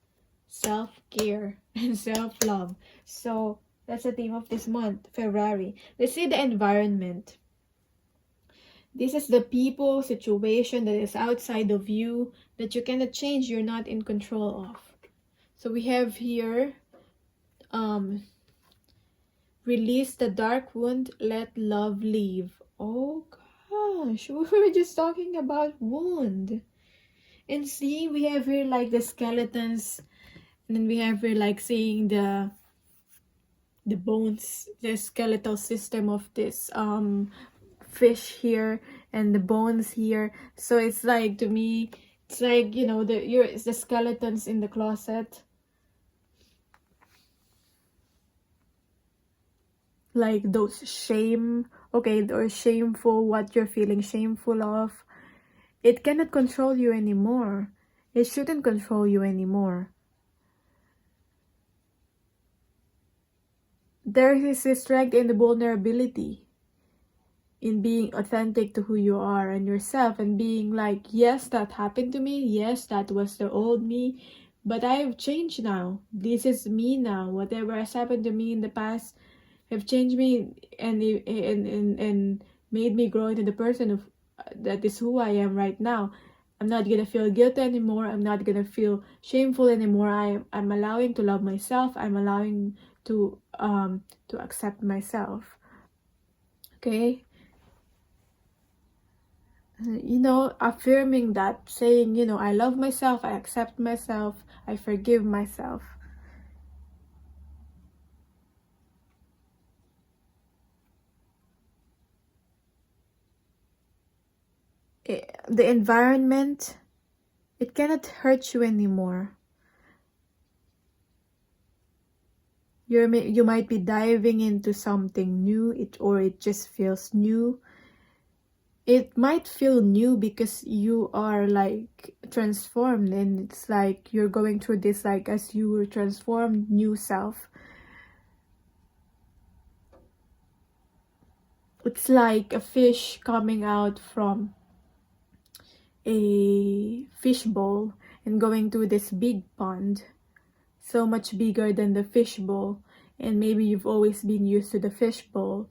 self-care and self-love. So that's the theme of this month, February. Let's see the environment. This is the people, situation that is outside of you that you cannot change, you're not in control of. So we have here, release the dark wound, let love leave. Oh gosh, we were just talking about wound. And see, we have here like the skeletons, and then we have here like seeing the bones, the skeletal system of this fish here and the bones here. So it's like, to me, it's like, you know, it's the skeletons in the closet, like those shame, okay, or shameful, what you're feeling shameful of. It cannot control you anymore. It shouldn't control you anymore. There is a strength in the vulnerability, in being authentic to who you are and yourself, and being like, yes, that happened to me, yes, that was the old me, but I've changed now. This is me now. Whatever has happened to me in the past have changed me and made me grow into the person of that is who I am right now. I'm not gonna feel guilty anymore. I'm not gonna feel shameful anymore. I'm allowing to love myself. I'm allowing to accept myself. Okay? You know, affirming that, saying, you know, I love myself, I accept myself, I forgive myself. The environment, it cannot hurt you anymore. You might be diving into something new, or it just feels new. It might feel new because you are like transformed, and it's like you're going through this like as you were transformed new self. It's like a fish coming out from a fish bowl and going to this big pond, so much bigger than the fish bowl, and maybe you've always been used to the fish bowl,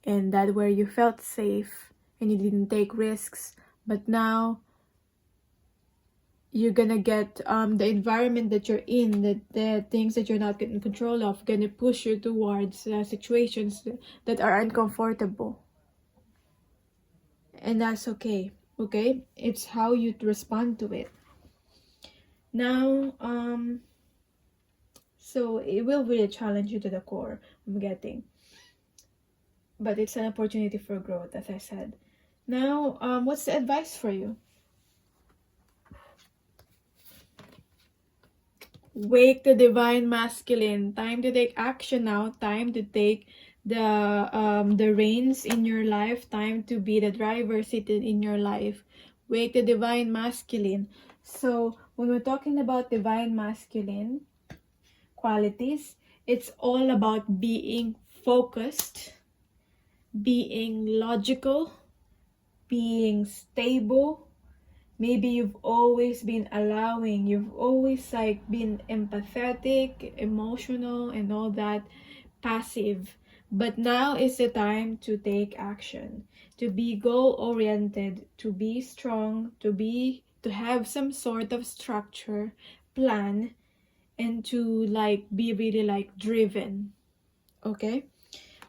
and that where you felt safe and you didn't take risks. But now you're gonna get the environment that you're in, the things that you're not in control of, gonna push you towards situations that are uncomfortable, and that's okay. Okay, it's how you respond to it. Now, so it will really challenge you to the core, I'm getting. But it's an opportunity for growth, as I said. Now, what's the advice for you? Wake the divine masculine. Time to take action now. Time to take the reins in your life. Time to be the driver seated in your life. Wake the divine masculine. So when we're talking about divine masculine qualities, it's all about being focused, being logical, being stable. Maybe you've always been allowing, you've always like been empathetic, emotional, and all that, passive. But now is the time to take action, to be goal oriented, to be strong, to have some sort of structure, plan, and to like be really like driven. Okay?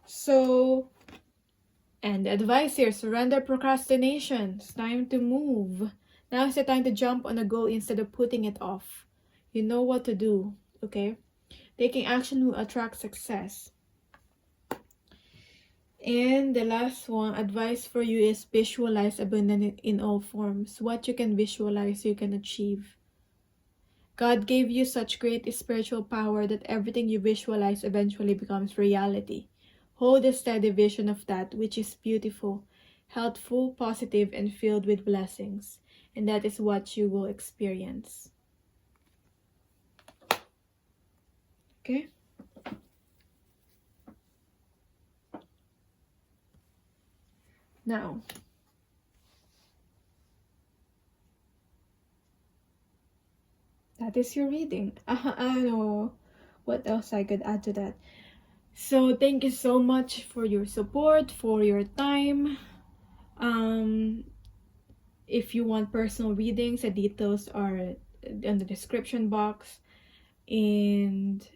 So, and the advice here, surrender procrastination. It's time to move. Now is the time to jump on a goal instead of putting it off. You know what to do, okay? Taking action will attract success. And the last one, advice for you is visualize abundance in all forms. What you can visualize, you can achieve. God gave you such great spiritual power that everything you visualize eventually becomes reality. Hold a steady vision of that which is beautiful, healthful, positive, and filled with blessings. And that is what you will experience. Okay? Now, that is your reading. I don't know what else I could add to that. So thank you so much for your support, for your time. If you want personal readings, the details are in the description box. And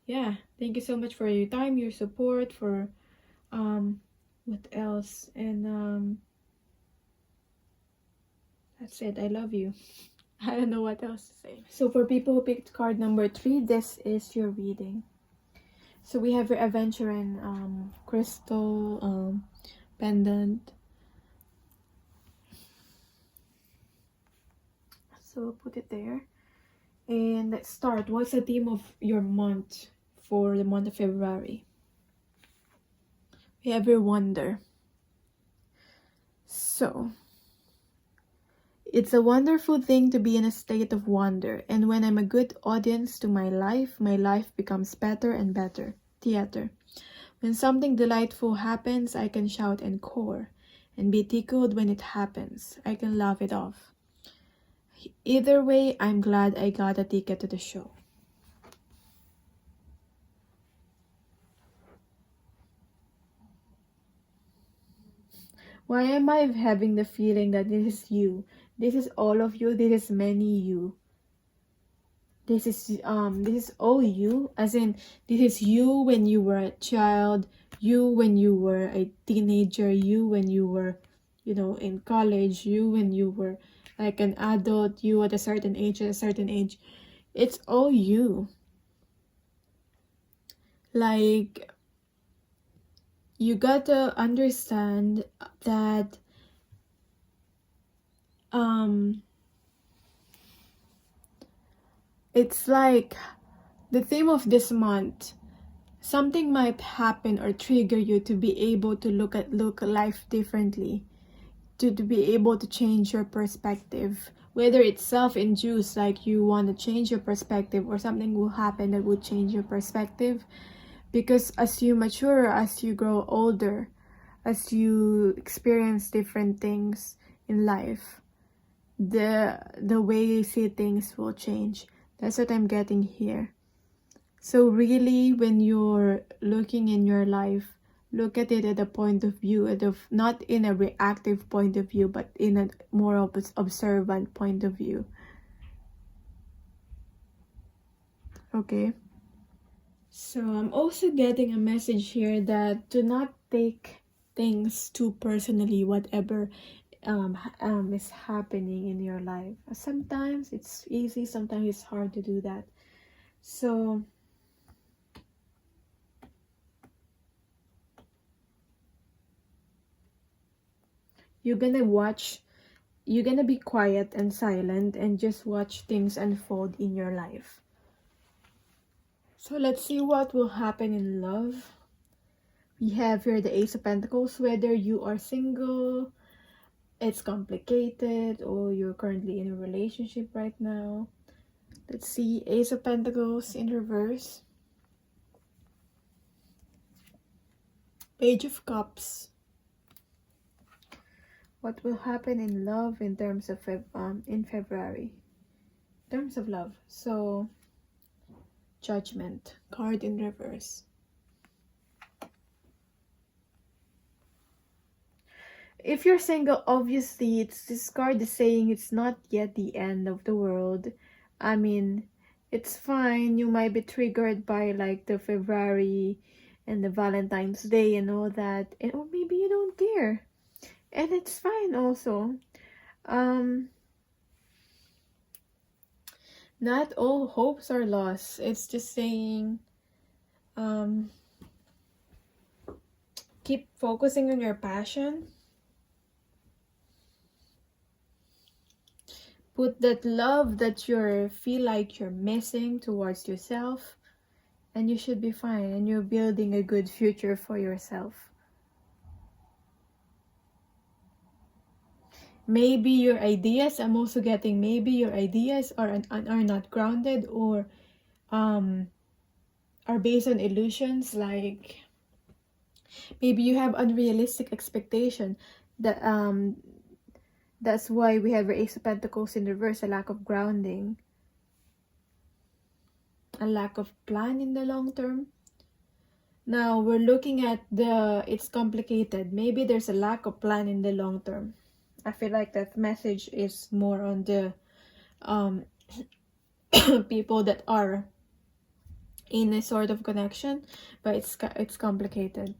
yeah, thank you so much for your time, your support, for what else? And that's it. I love you. I don't know what else to say. So for people who picked card number 3, this is your reading. So we have your aventurine crystal pendant. So we'll put it there. And let's start. What's the theme of your month for the month of February? We have your wonder. So, it's a wonderful thing to be in a state of wonder, and when I'm a good audience to my life becomes better and better. Theater. When something delightful happens, I can shout encore, and be tickled when it happens. I can laugh it off. Either way, I'm glad I got a ticket to the show. Why am I having the feeling that this is you? This is all of you. This is many you. This is all you. As in, this is you when you were a child. You when you were a teenager. You when you were, in college. You when you were like an adult. You at a certain age. It's all you. Like, you gotta understand that it's like the theme of this month, something might happen or trigger you to be able to look at life differently, to be able to change your perspective, whether it's self-induced, like you want to change your perspective, or something will happen that will change your perspective. Because as you mature, as you grow older, as you experience different things in life, the way you see things will change. That's what I'm getting here. So really, when you're looking in your life, look at it at a point of view, not in a reactive point of view, but in a more observant point of view. Okay? So I'm also getting a message here that do not take things too personally, whatever is happening in your life. Sometimes it's easy, sometimes it's hard to do that. So you're gonna be quiet and silent and just watch things unfold in your life. So let's see what will happen in love. We have here the Ace of Pentacles. Whether you are single, it's complicated, or you're currently in a relationship right now. Let's see, Ace of Pentacles in reverse, Page of Cups. What will happen in love in terms of in February? In terms of love, so Judgment card in reverse. If you're single, obviously this card is saying it's not yet the end of the world. I mean, it's fine. You might be triggered by like the February and the Valentine's Day and all that, and or maybe you don't care, and it's fine also. Not all hopes are lost. It's just saying, keep focusing on your passion. Put that love that you feel like you're missing towards yourself, and you should be fine, and you're building a good future for yourself. Maybe your ideas, I'm also getting, maybe your ideas are not grounded, or are based on illusions. Like maybe you have unrealistic expectation. That that's why we have Ace of Pentacles in reverse, a lack of grounding, a lack of plan in the long term. Now we're looking at it's complicated. Maybe there's a lack of plan in the long term. I feel like that message is more on the people that are in a sort of connection, but it's complicated.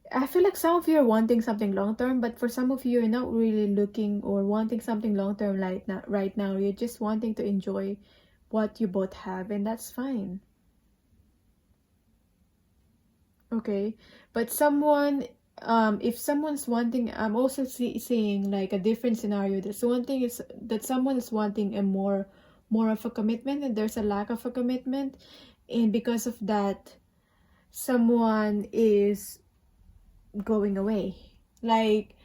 I feel like some of you are wanting something long term, but for some of you, you're not really looking or wanting something long term right now. You're just wanting to enjoy what you both have, and that's fine. Okay, but someone, if someone's wanting, I'm also seeing like a different scenario. This one thing is that someone is wanting a more of a commitment, and there's a lack of a commitment, and because of that, someone is going away. Like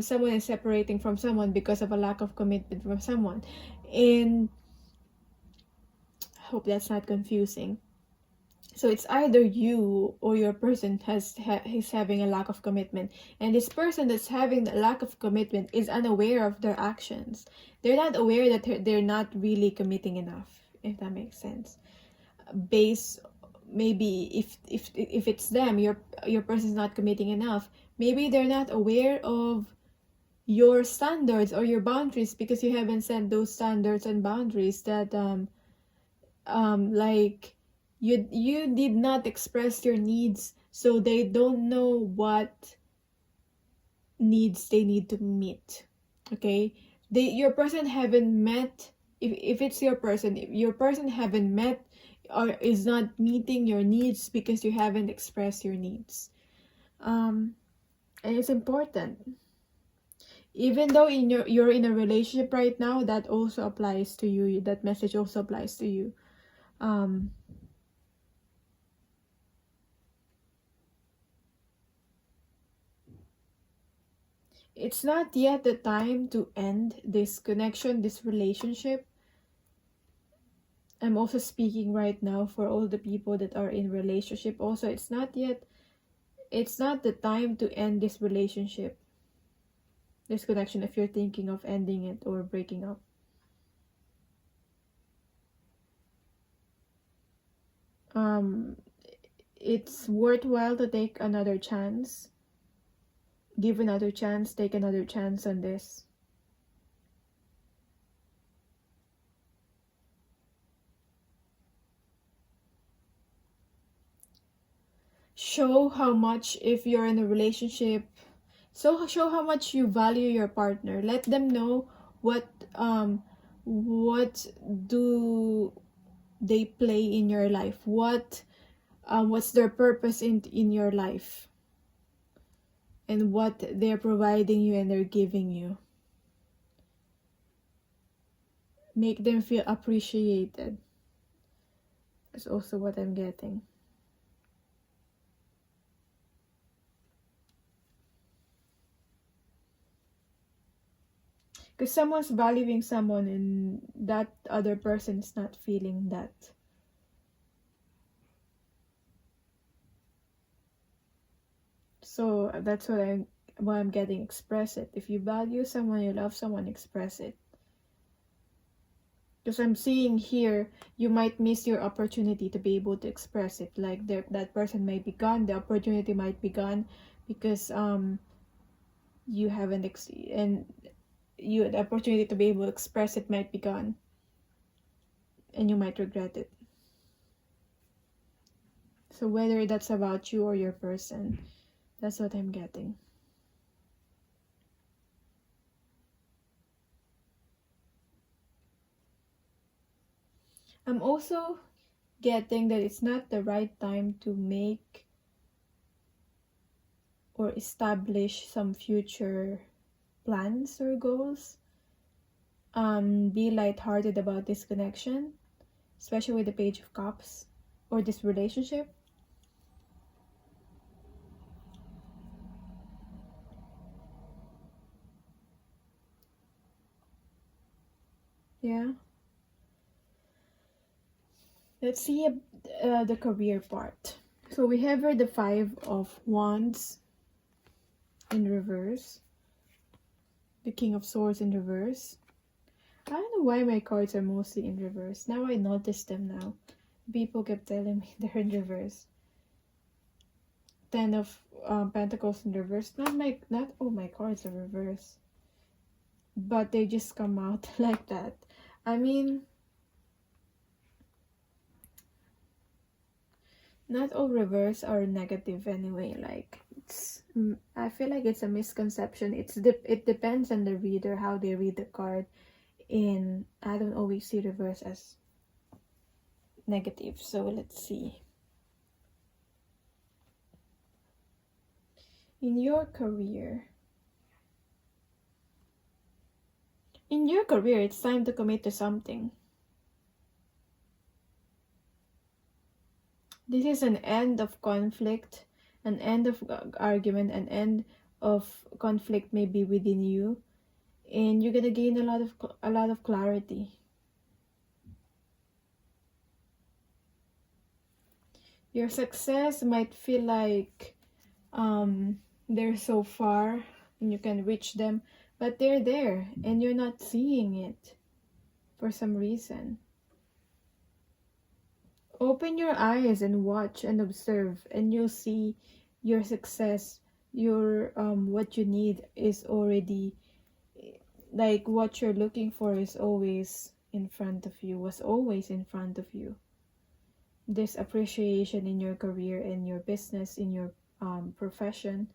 someone is separating from someone because of a lack of commitment from someone, and I hope that's not confusing. So it's either you or your person is having a lack of commitment, and this person that's having the lack of commitment is unaware of their actions. They're not aware that they're not really committing enough, if that makes sense. Based, maybe if it's them, your person is not committing enough, maybe they're not aware of your standards or your boundaries, because you haven't set those standards and boundaries that like you did not express your needs, so they don't know what needs they need to meet. Okay, your person haven't met, if it's your person, if your person haven't met or is not meeting your needs because you haven't expressed your needs. And it's important, even though you're in a relationship right now, that also applies to you. That message also applies to you. It's not yet the time to end this connection, this relationship. I'm also speaking right now for all the people that are in relationship also. It's not the time to end this relationship, this connection, if you're thinking of ending it or breaking up. It's worthwhile to take another chance. Give another chance, take another chance on this. Show how much, if you're in a relationship, so show how much you value your partner. Let them know what do they play in your life, what's their purpose in your life, and what they're providing you and they're giving you. Make them feel appreciated. That's also what I'm getting. Because someone's valuing someone and that other person is not feeling that. So that's why I'm getting, express it. If you value someone, you love someone, express it. Because I'm seeing here, you might miss your opportunity to be able to express it. Like that person might be gone, the opportunity might be gone because you haven't the opportunity to be able to express it might be gone, and you might regret it. So whether that's about you or your person, that's what I'm getting. I'm also getting that it's not the right time to make or establish some future plans or goals. Be lighthearted about this connection, especially with the Page of Cups or this relationship. Yeah. Let's see the career part. So we have here the 5 of Wands in reverse, the King of Swords in reverse. I don't know why my cards are mostly in reverse. Now I notice them now. People kept telling me they're in reverse. 10 of Pentacles in reverse. Not all my cards are reverse, but they just come out like that. I mean, not all reverse are negative anyway. Like I feel like it's a misconception. It depends on the reader how they read the card. And I don't always see reverse as negative. So let's see. In your career, it's time to commit to something. This is an end of conflict, an end of argument, an end of conflict maybe within you, and you're gonna gain a lot of clarity. Your success might feel like they're so far and you can reach them, but they're there and you're not seeing it for some reason. Open your eyes and watch and observe, and you'll see your success, your what you need is already, like what you're looking for is always in front of you, was always in front of you. There's appreciation in your career, in your business, in your profession.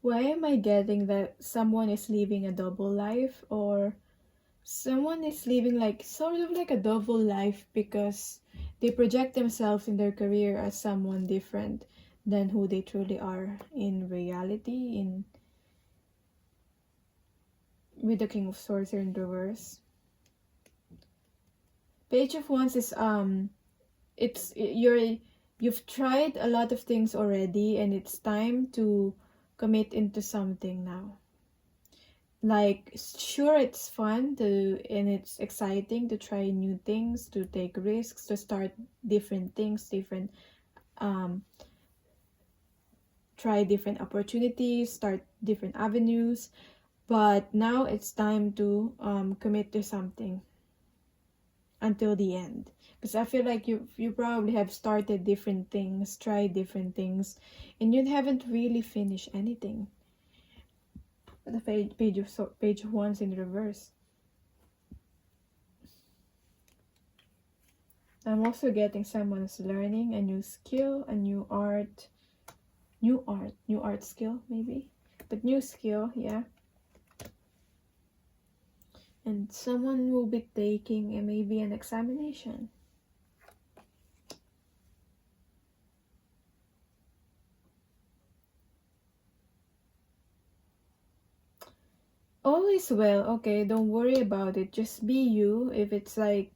Why am I getting that someone is living a double life, or someone is living like sort of like a double life because they project themselves in their career as someone different than who they truly are in reality, in with the King of Swords in reverse. Page of Wands is you've tried a lot of things already and it's time to commit into something now. Like, sure, it's fun and it's exciting to try new things, to take risks, to start different things, try different opportunities, start different avenues, but now it's time to commit to something until the end. Because I feel like you probably have started different things, tried different things, and you haven't really finished anything. The page of Wands in reverse. I'm also getting someone's learning a new skill, a new art skill maybe, but new skill, yeah. And someone will be taking maybe an examination. All is well, okay, don't worry about it. Just be you. If it's like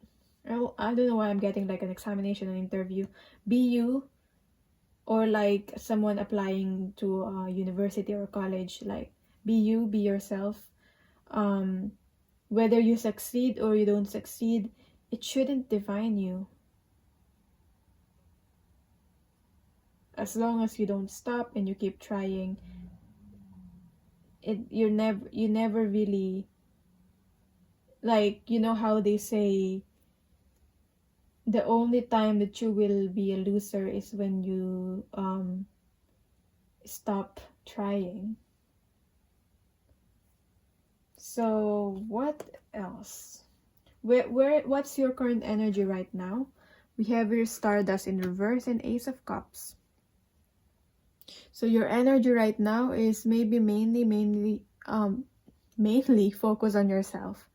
Oh, I don't know why I'm getting like an examination, an interview. Be you, or like someone applying to a university or college. Like, be you, be yourself. Um, whether you succeed or you don't succeed, it shouldn't define you. As long as you don't stop and you keep trying, you never really, like, you know how they say the only time that you will be a loser is when you stop trying. So what else? What's your current energy right now? We have your Stardust in reverse and Ace of Cups. So your energy right now is maybe mainly focus on yourself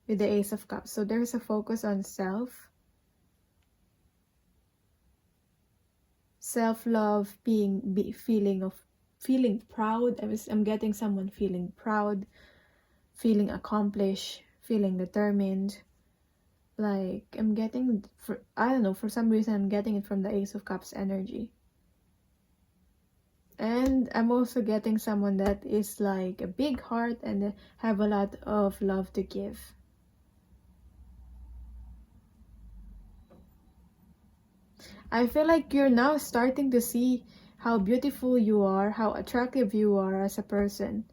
with the Ace of Cups. So there's a focus on self-love, feeling proud. I'm getting someone feeling proud, feeling accomplished, feeling determined. Like, I'm getting, I don't know, for some reason I'm getting it from the Ace of Cups energy. And I'm also getting someone that is like a big heart and have a lot of love to give. I feel like you're now starting to see how beautiful you are, how attractive you are as a person.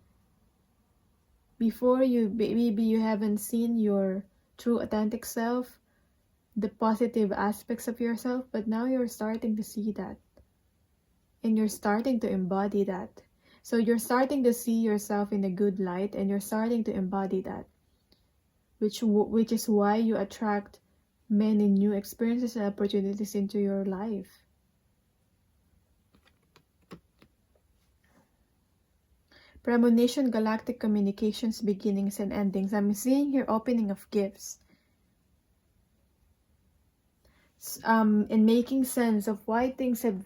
Before, maybe you haven't seen your true authentic self, the positive aspects of yourself, but now you're starting to see that. And you're starting to embody that. So you're starting to see yourself in a good light, and you're starting to embody that, which is why you attract many new experiences and opportunities into your life. Premonition, galactic communications, beginnings and endings. I'm seeing here opening of gifts. And making sense of why things have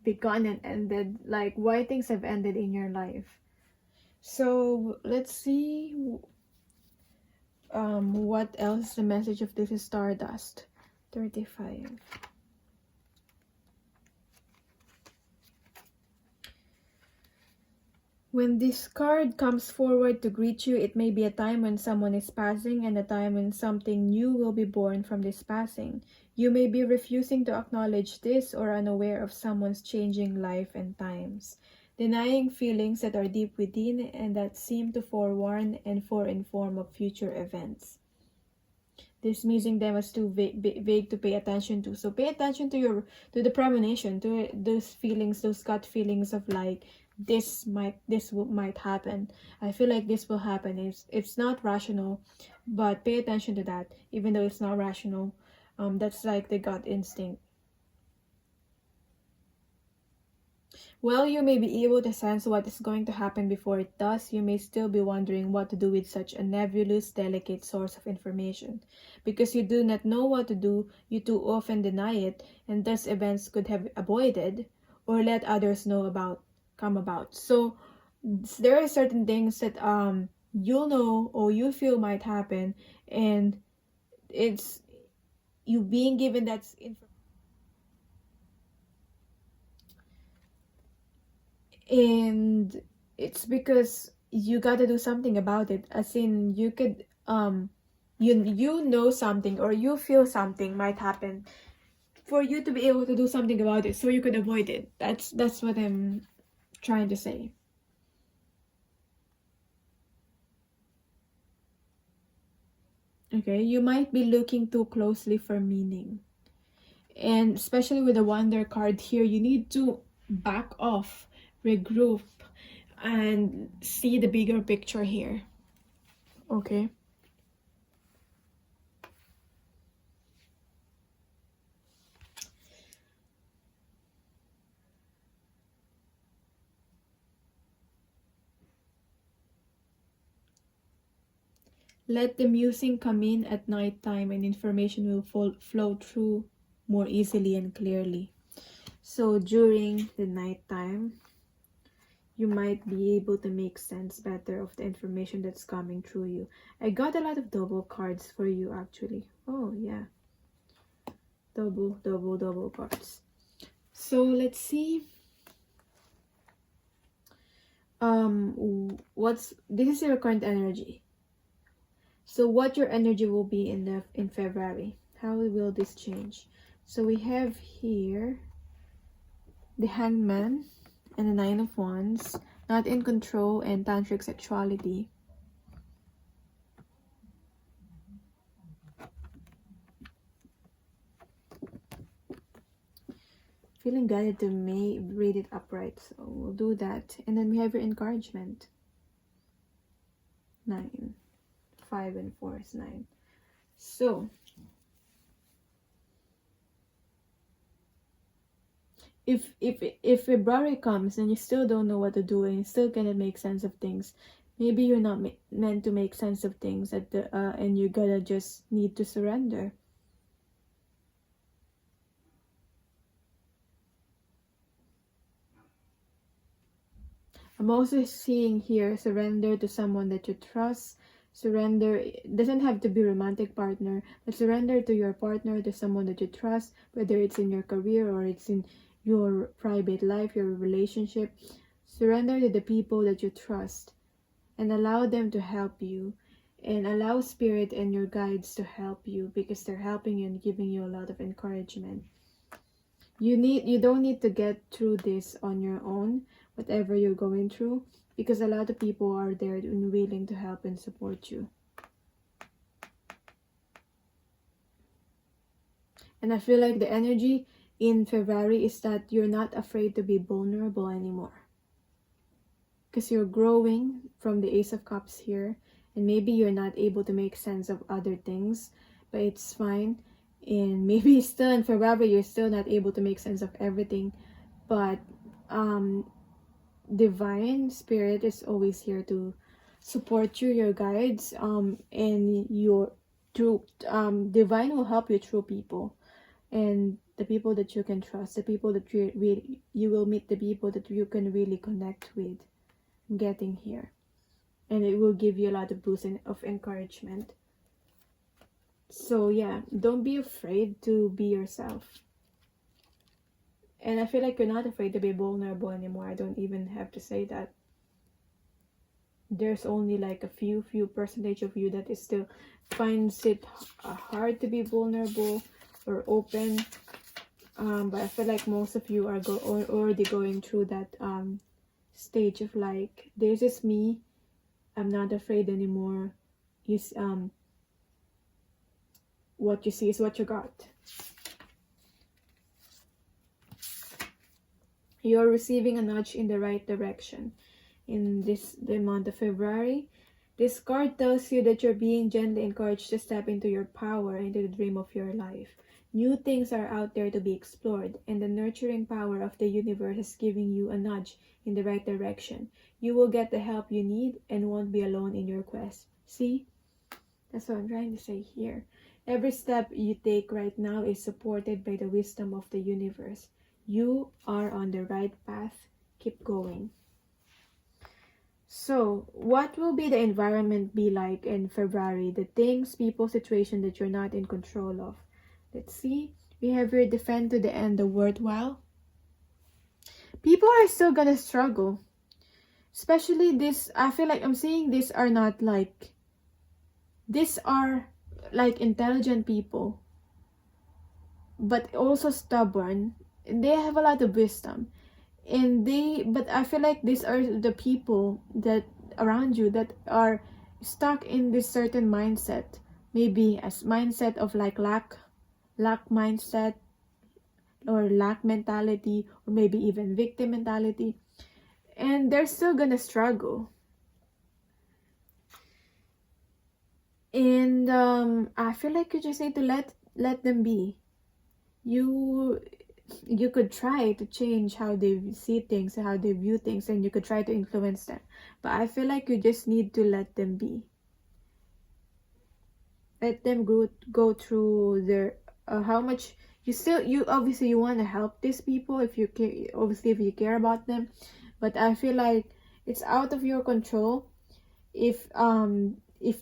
begun and ended, like why things have ended in your life. So let's see what else is the message of this is Stardust 35. When this card comes forward to greet you, it may be a time when someone is passing and a time when something new will be born from this passing. You may be refusing to acknowledge this or unaware of someone's changing life and times, denying feelings that are deep within and that seem to forewarn and foreinform of future events. Dismissing them as too vague to pay attention to. So pay attention to the premonition, to those feelings, those gut feelings of like, this might happen. I feel like this will happen. It's not rational, but pay attention to that, even though it's not rational. That's like the gut instinct. While you may be able to sense what is going to happen before it does, you may still be wondering what to do with such a nebulous, delicate source of information. Because you do not know what to do, you too often deny it, and thus events could have avoided or let others know come about. So there are certain things that you'll know or you feel might happen, and it's you being given that information. And it's because you got to do something about it, as in you could you know something or you feel something might happen for you to be able to do something about it so you could avoid it. That's what I'm trying to say. Okay, you might be looking too closely for meaning, and especially with the Wonder card here, you need to back off, regroup, and see the bigger picture here. Okay. Let the musing come in at night time, and information will flow through more easily and clearly. So during the night time, you might be able to make sense better of the information that's coming through you. I got a lot of double cards for you actually. Oh yeah, double cards. So let's see. This is your current energy. So what your energy will be in February? How will this change? So we have here the Hangman and the Nine of Wands, not in control, and tantric sexuality. Feeling guided to read it upright, so we'll do that. And then we have your encouragement. 9. 5 and 4 is 9. So if February comes and you still don't know what to do and you still cannot make sense of things, maybe you're not meant to make sense of things and you gotta just need to surrender. I'm also seeing here surrender to someone that you trust. Surrender, it doesn't have to be a romantic partner, but surrender to your partner, to someone that you trust, whether it's in your career or it's in your private life, your relationship. Surrender to the people that you trust and allow them to help you, and allow spirit and your guides to help you, because they're helping you and giving you a lot of encouragement. You don't need to get through this on your own, whatever you're going through, because a lot of people are there and willing to help and support you. And I feel like the energy in February is that you're not afraid to be vulnerable anymore, because you're growing from the Ace of Cups here, and maybe you're not able to make sense of other things, but it's fine. And maybe still in February you're still not able to make sense of everything, but divine spirit is always here to support you, your guides, and your through divine will help you through people, and the people that you can trust, the people that you will meet, the people that you can really connect with getting here, and it will give you a lot of boost of encouragement. So yeah, don't be afraid to be yourself. And I feel like you're not afraid to be vulnerable anymore. I don't even have to say that. There's only like a few percentage of you that is still finds it hard to be vulnerable or open. But I feel like most of you are already going through that stage of like, this is me. I'm not afraid anymore. What you see is what you got. You're receiving a nudge in the right direction in the month of February. This card tells you that you're being gently encouraged to step into your power, into the dream of your life. New things are out there to be explored, and the nurturing power of the universe is giving you a nudge in the right direction. You will get the help you need and won't be alone in your quest. See? That's what I'm trying to say here. Every step you take right now is supported by the wisdom of the universe. You are on the right path. Keep going. So, what will be the environment be like in February? The things, people, situation that you're not in control of. Let's see. We have here defend to the end, the worthwhile. People are still gonna struggle. Especially this, I feel like I'm seeing these are not like, these are like intelligent people, but also stubborn. They have a lot of wisdom, but I feel like these are the people that around you that are stuck in this certain mindset, maybe as mindset of like lack mindset, or lack mentality, or maybe even victim mentality, and they're still gonna struggle. And I feel like you just need to let them be. You could try to change how they see things, how they view things, and you could try to influence them. But I feel like you just need to let them be. Let them go through their how much you obviously you want to help these people if you care, obviously if you care about them, but I feel like it's out of your control if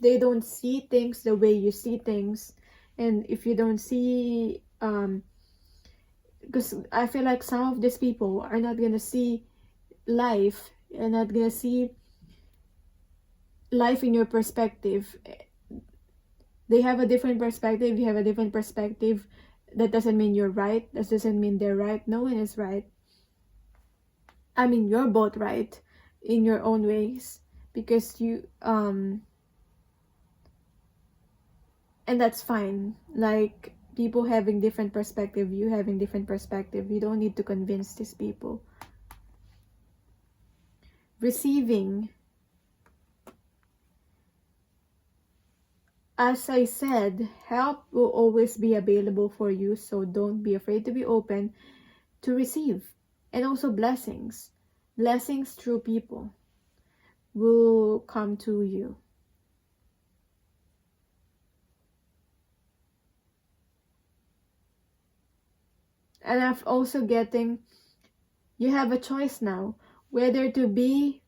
they don't see things the way you see things, and if you don't see because I feel like some of these people are not gonna see life, and not gonna see life in your perspective. They have a different perspective, you have a different perspective. That doesn't mean you're right, that doesn't mean they're right. No one is right. I mean, you're both right in your own ways, because you and that's fine. Like, people having different perspective, you having different perspective, you don't need to convince these people. Receiving, as I said, help will always be available for you, so don't be afraid to be open to receive. And also blessings through people will come to you. And I'm also getting, you have a choice now whether to be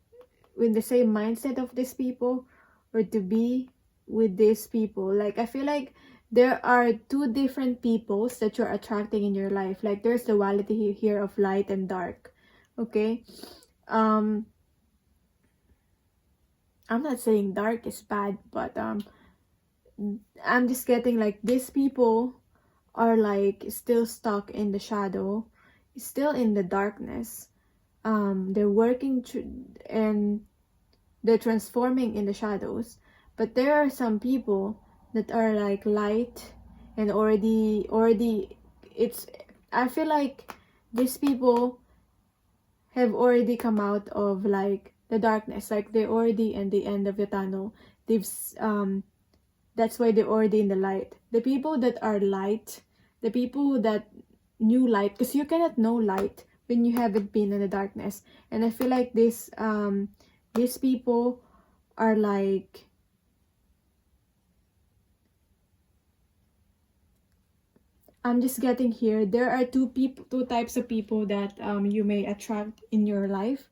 with the same mindset of these people or to be with these people. Like, I feel like there are two different peoples that you're attracting in your life. Like, there's duality here of light and dark. Okay, I'm not saying dark is bad, but I'm just getting like these people are like still stuck in the shadow, still in the darkness. They're working and they're transforming in the shadows, but there are some people that are like light and already it's, I feel like these people have already come out of like the darkness, like they're already in the end of the tunnel. They've that's why they're already in the light. The people that are light, the people that knew light, because you cannot know light when you haven't been in the darkness. And I feel like these people are like, I'm just getting here, there are two types of people that you may attract in your life.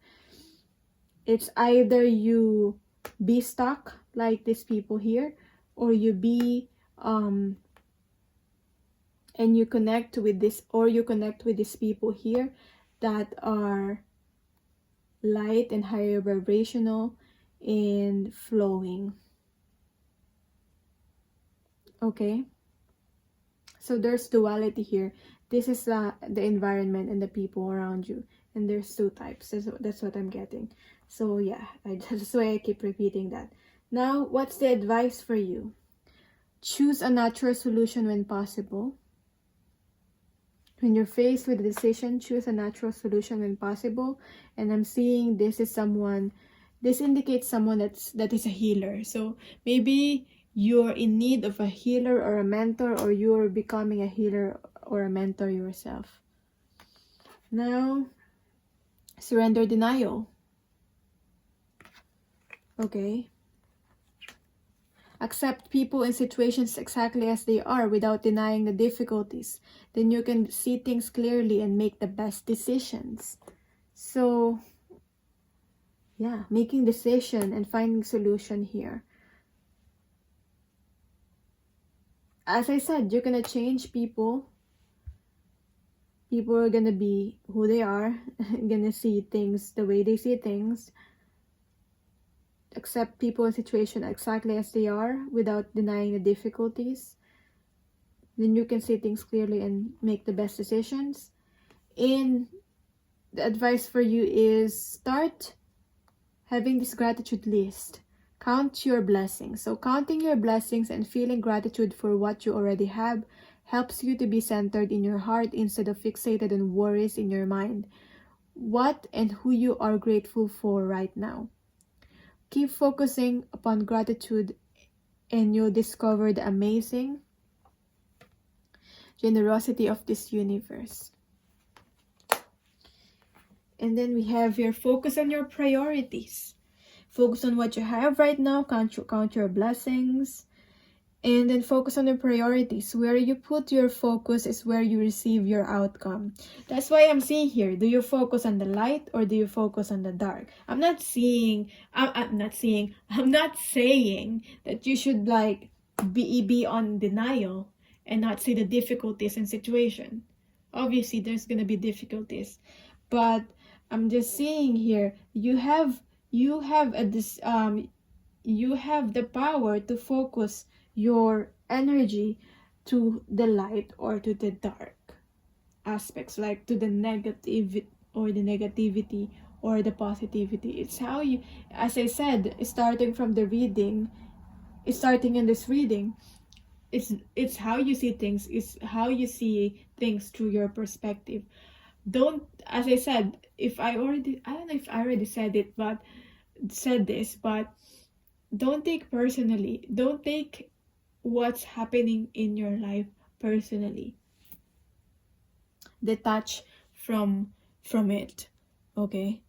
It's either you be stuck like these people here, or you be and you connect with this, or you connect with these people here that are light and higher vibrational and flowing. Okay, so there's duality here. This is the environment and the people around you, and there's two types. That's what I'm getting. So yeah, that's why I keep repeating that. Now, what's the advice for you? Choose a natural solution when possible. When you're faced with a decision, choose a natural solution when possible. And I'm seeing this indicates someone that is a healer. So maybe you're in need of a healer or a mentor, or you're becoming a healer or a mentor yourself. Now, surrender denial. Okay. Accept people and situations exactly as they are without denying the difficulties. Then you can see things clearly and make the best decisions. So, yeah, making decision and finding solution here. As I said, you're gonna change people. People are gonna be who they are, gonna see things the way they see things. Accept people and situation exactly as they are without denying the difficulties. Then you can see things clearly and make the best decisions. And the advice for you is start having this gratitude list. Count your blessings. So counting your blessings and feeling gratitude for what you already have helps you to be centered in your heart instead of fixated on worries in your mind. What and who you are grateful for right now. Keep focusing upon gratitude and you'll discover the amazing generosity of this universe. And then we have here, focus on your priorities. Focus on what you have right now. Count your blessings. And then focus on the priorities. Where you put your focus is where you receive your outcome. That's why I'm saying here, do you focus on the light or do you focus on the dark? I'm not saying that you should like be on denial and not see the difficulties in situation. Obviously there's gonna be difficulties, but I'm just saying here, you have the power to focus your energy to the light or to the dark aspects, like to the negative or the negativity or the positivity. It's how you, as I said, starting from the reading, starting in this reading, it's how you see things, it's how you see things through your perspective. Don't, as I said, I don't know if I already said this, but don't take personally. Don't take what's happening in your life personally. Detach from it, okay?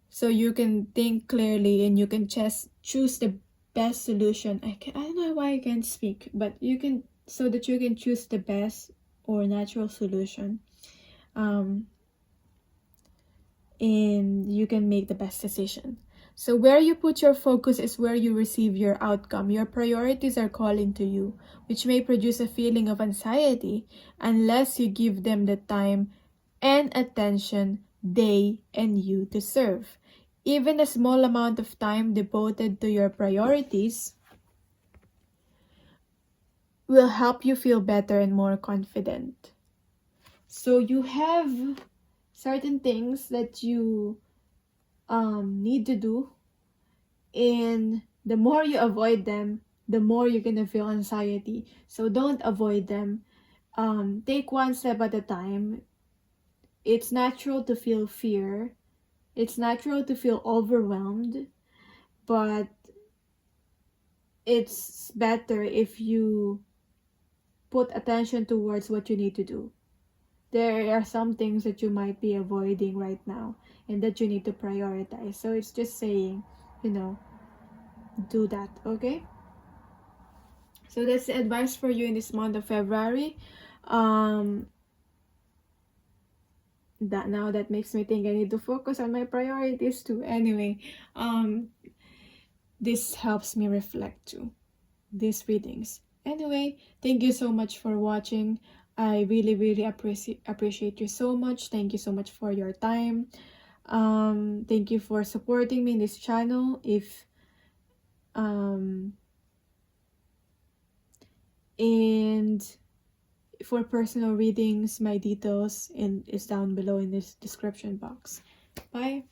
So you can think clearly and you can just choose the best solution. I don't know why I can't speak, but you can, so that you can choose the best or natural solution, and you can make the best decision. So where you put your focus is where you receive your outcome. Your priorities are calling to you, which may produce a feeling of anxiety unless you give them the time and attention they and you deserve. Even a small amount of time devoted to your priorities will help you feel better and more confident. So you have certain things that you need to do, and the more you avoid them, the more you're gonna feel anxiety. So don't avoid them. Take one step at a time. It's natural to feel fear, it's natural to feel overwhelmed, but it's better if you put attention towards what you need to do. There are some things that you might be avoiding right now and that you need to prioritize. So it's just saying, do that, okay? So that's the advice for you in this month of February. That makes me think I need to focus on my priorities too. Anyway, this helps me reflect too, these readings. Anyway, thank you so much for watching. I really, really appreciate you so much. Thank you so much for your time. Thank you for supporting me in this channel. And for personal readings, my details is down below in this description box. Bye.